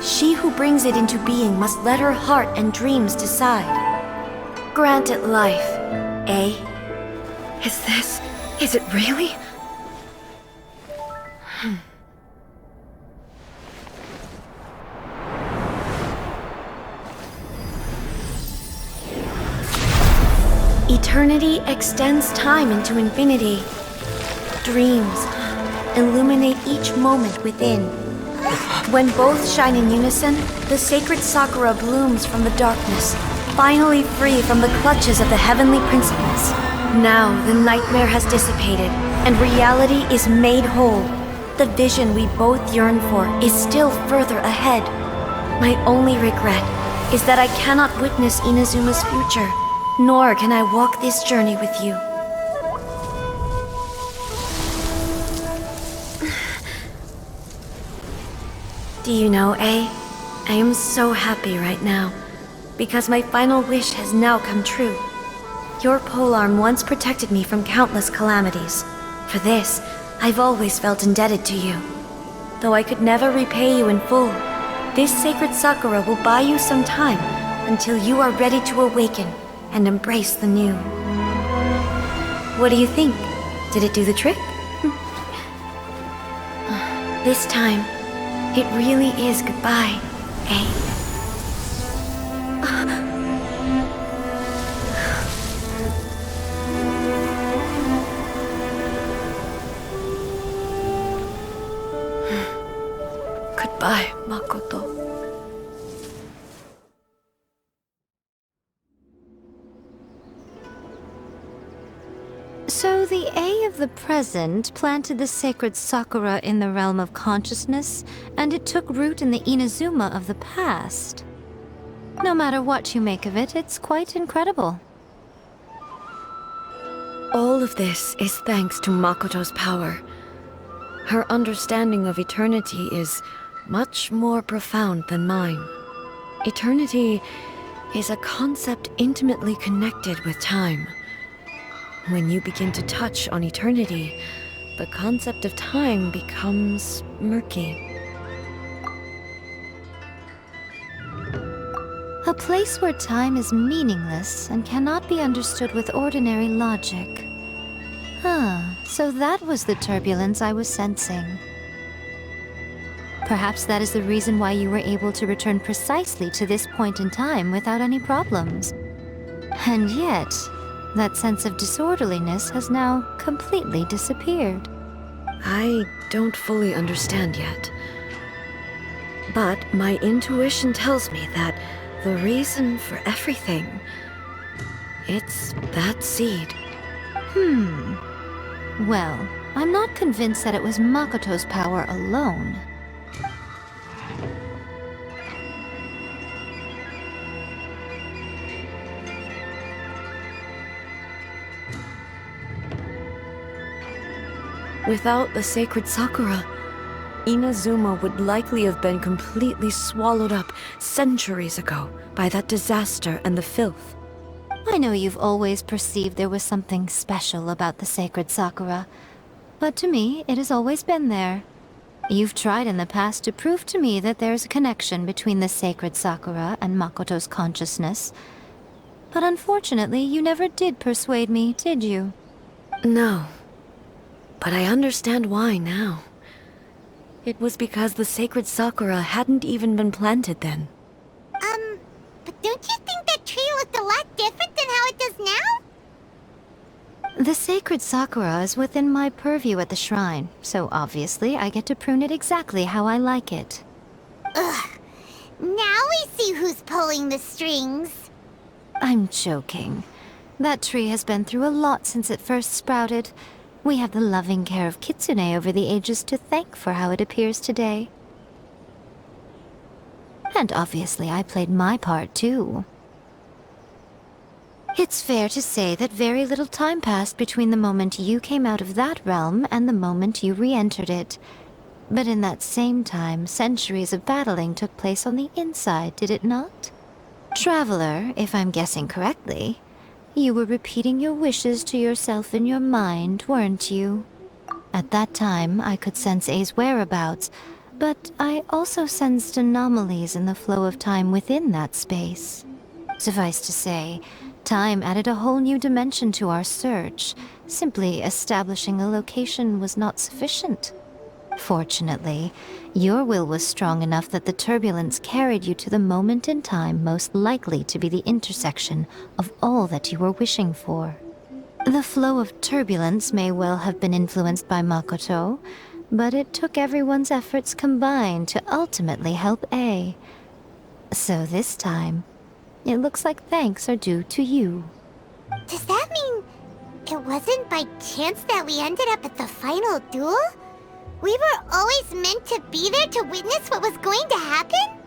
She who brings it into being must let her heart and dreams decide. Grant it life, eh? Is it really? Eternity extends time into infinity. Dreams illuminate each moment within. When both shine in unison, the sacred sakura blooms from the darkness, finally free from the clutches of the heavenly principles. Now the nightmare has dissipated, and reality is made whole. The vision we both yearn for is still further ahead. My only regret is that I cannot witness Inazuma's future, nor can I walk this journey with you. Do you know, A? I am so happy right now, because my final wish has now come true. Your polearm once protected me from countless calamities. For this, I've always felt indebted to you. Though I could never repay you in full, this sacred sakura will buy you some time until you are ready to awaken and embrace the new. What do you think? Did it do the trick? This time, It really is goodbye, eh? Goodbye, Makoto. So the A of the present planted the sacred sakura in the realm of consciousness, and it took root in the Inazuma of the past. No matter what you make of it, it's quite incredible. All of this is thanks to Makoto's power. Her understanding of eternity is much more profound than mine. Eternity is a concept intimately connected with time. When you begin to touch on eternity, the concept of time becomes murky. A place where time is meaningless and cannot be understood with ordinary logic. So that was the turbulence I was sensing. Perhaps that is the reason why you were able to return precisely to this point in time without any problems. And yet, that sense of disorderliness has now completely disappeared. I don't fully understand yet. But my intuition tells me that the reason for everything, it's that seed. Well, I'm not convinced that it was Makoto's power alone. Without the sacred sakura, Inazuma would likely have been completely swallowed up centuries ago by that disaster and the filth. I know you've always perceived there was something special about the sacred sakura, but to me, it has always been there. You've tried in the past to prove to me that there's a connection between the sacred sakura and Makoto's consciousness, but unfortunately, you never did persuade me, did you? No, but I understand why now. It was because the sacred sakura hadn't even been planted then. But don't you think that tree looked a lot different than how it does now? The sacred sakura is within my purview at the shrine, so obviously I get to prune it exactly how I like it. Ugh. Now we see who's pulling the strings. I'm joking. That tree has been through a lot since it first sprouted. We have the loving care of Kitsune over the ages to thank for how it appears today. And obviously I played my part too. It's fair to say that very little time passed between the moment you came out of that realm and the moment you re-entered it. But in that same time, centuries of battling took place on the inside, did it not? Traveler, if I'm guessing correctly, you were repeating your wishes to yourself in your mind, weren't you? At that time, I could sense A's whereabouts, but I also sensed anomalies in the flow of time within that space. Suffice to say, time added a whole new dimension to our search. Simply establishing a location was not sufficient. Fortunately, your will was strong enough that the turbulence carried you to the moment in time most likely to be the intersection of all that you were wishing for. The flow of turbulence may well have been influenced by Makoto, but it took everyone's efforts combined to ultimately help A. So this time, it looks like thanks are due to you. Does that mean it wasn't by chance that we ended up at the final duel? We were always meant to be there to witness what was going to happen?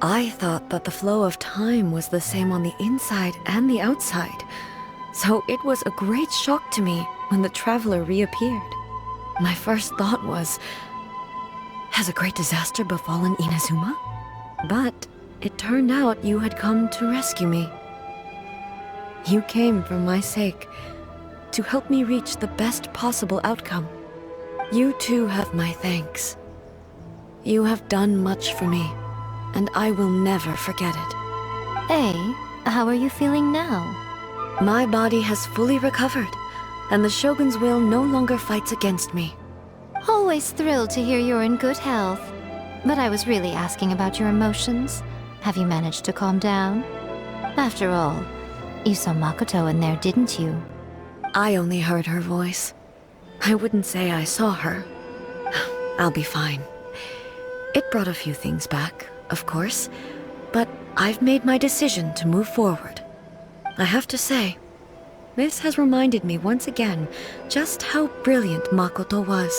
I thought that the flow of time was the same on the inside and the outside, so it was a great shock to me when the traveler reappeared. My first thought was, has a great disaster befallen Inazuma? But it turned out you had come to rescue me. You came for my sake, to help me reach the best possible outcome. You too have my thanks. You have done much for me, and I will never forget it. A, how are you feeling now? My body has fully recovered, and the Shogun's will no longer fights against me. Always thrilled to hear you're in good health. But I was really asking about your emotions. Have you managed to calm down? After all, you saw Makoto in there, didn't you? I only heard her voice. I wouldn't say I saw her. I'll be fine. It brought a few things back, of course, but I've made my decision to move forward. I have to say, this has reminded me once again just how brilliant Makoto was.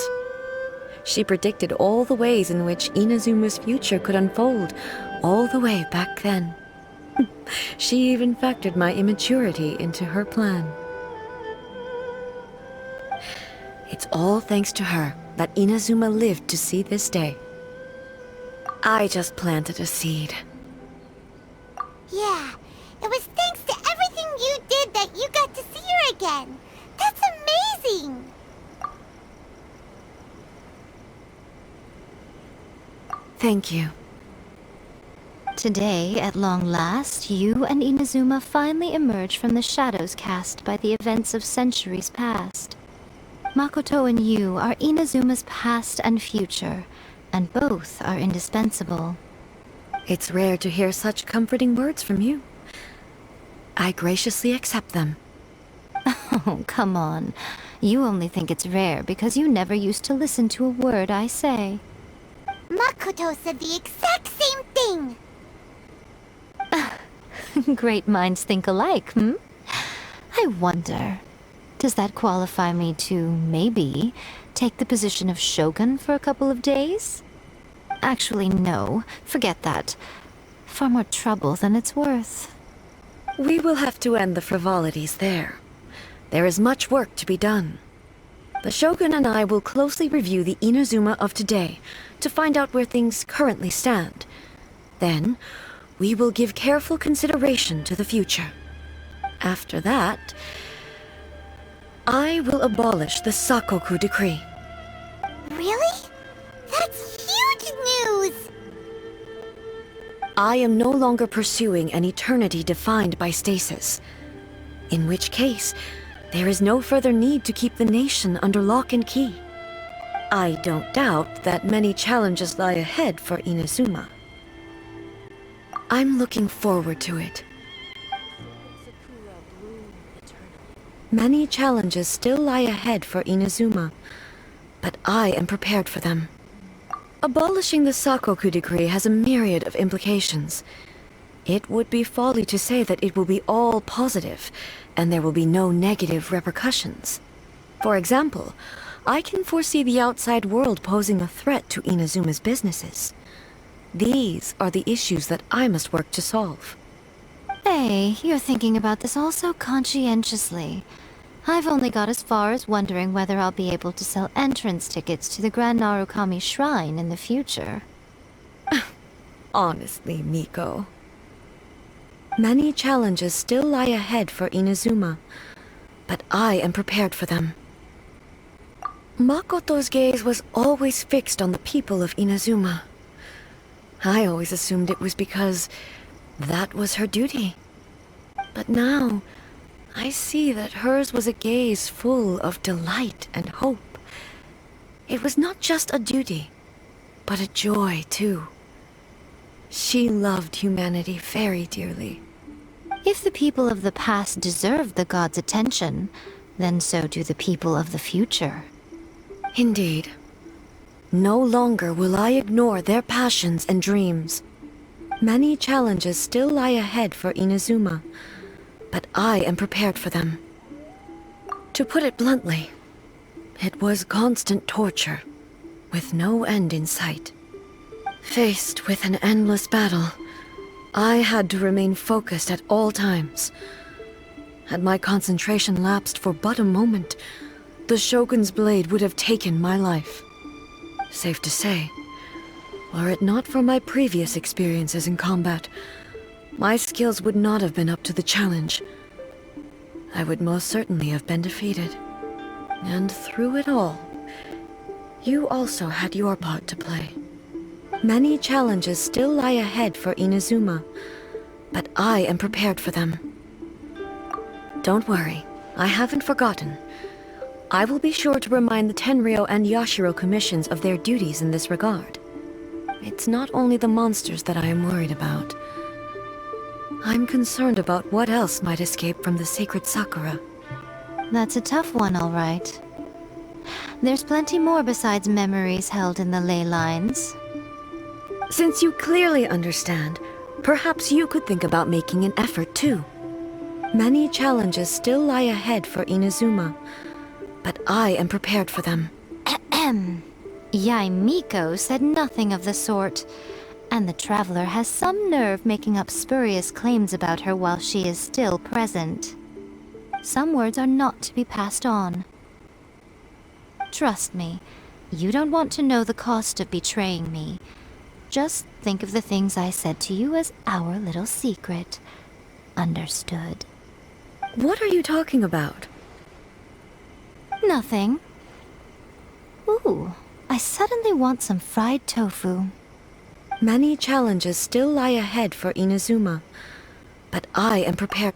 She predicted all the ways in which Inazuma's future could unfold, all the way back then. She even factored my immaturity into her plan. It's all thanks to her that Inazuma lived to see this day. I just planted a seed. Yeah, it was thanks to everything you did that you got to see her again. That's amazing! Thank you. Today, at long last, you and Inazuma finally emerge from the shadows cast by the events of centuries past. Makoto and you are Inazuma's past and future, and both are indispensable. It's rare to hear such comforting words from you. I graciously accept them. Oh, come on. You only think it's rare because you never used to listen to a word I say. Makoto said the exact same thing! Great minds think alike, hmm? I wonder, does that qualify me to, maybe, take the position of Shogun for a couple of days? Actually, no. Forget that. Far more trouble than it's worth. We will have to end the frivolities there. There is much work to be done. The Shogun and I will closely review the Inazuma of today to find out where things currently stand. Then, we will give careful consideration to the future. After that, I will abolish the Sakoku decree. Really? That's huge news! I am no longer pursuing an eternity defined by stasis. In which case, there is no further need to keep the nation under lock and key. I don't doubt that many challenges lie ahead for Inazuma. I'm looking forward to it. Many challenges still lie ahead for Inazuma, but I am prepared for them. Abolishing the Sakoku decree has a myriad of implications. It would be folly to say that it will be all positive, and there will be no negative repercussions. For example, I can foresee the outside world posing a threat to Inazuma's businesses. These are the issues that I must work to solve. Hey, you're thinking about this all so conscientiously. I've only got as far as wondering whether I'll be able to sell entrance tickets to the Grand Narukami Shrine in the future. Honestly, Miko. Many challenges still lie ahead for Inazuma, but I am prepared for them. Makoto's gaze was always fixed on the people of Inazuma. I always assumed it was because that was her duty. But now, I see that hers was a gaze full of delight and hope. It was not just a duty, but a joy, too. She loved humanity very dearly. If the people of the past deserve the god's attention, then so do the people of the future. Indeed. No longer will I ignore their passions and dreams. Many challenges still lie ahead for Inazuma, but I am prepared for them. To put it bluntly, it was constant torture, with no end in sight. Faced with an endless battle, I had to remain focused at all times. Had my concentration lapsed for but a moment, the Shogun's blade would have taken my life. Safe to say, were it not for my previous experiences in combat, my skills would not have been up to the challenge. I would most certainly have been defeated. And through it all, you also had your part to play. Many challenges still lie ahead for Inazuma, but I am prepared for them. Don't worry, I haven't forgotten. I will be sure to remind the Tenryou and Yashiro commissions of their duties in this regard. it's not only the monsters that I am worried about. I'm concerned about what else might escape from the sacred sakura. That's a tough one, all right. There's plenty more besides memories held in the ley lines. Since you clearly understand, perhaps you could think about making an effort too. Many challenges still lie ahead for Inazuma, but I am prepared for them. Yai Miko said nothing of the sort, and the traveler has some nerve making up spurious claims about her while she is still present. Some words are not to be passed on. Trust me, you don't want to know the cost of betraying me. Just think of the things I said to you as our little secret. Understood? What are you talking about? Nothing. Ooh, I suddenly want some fried tofu. Many challenges still lie ahead for Inazuma, but I am prepared.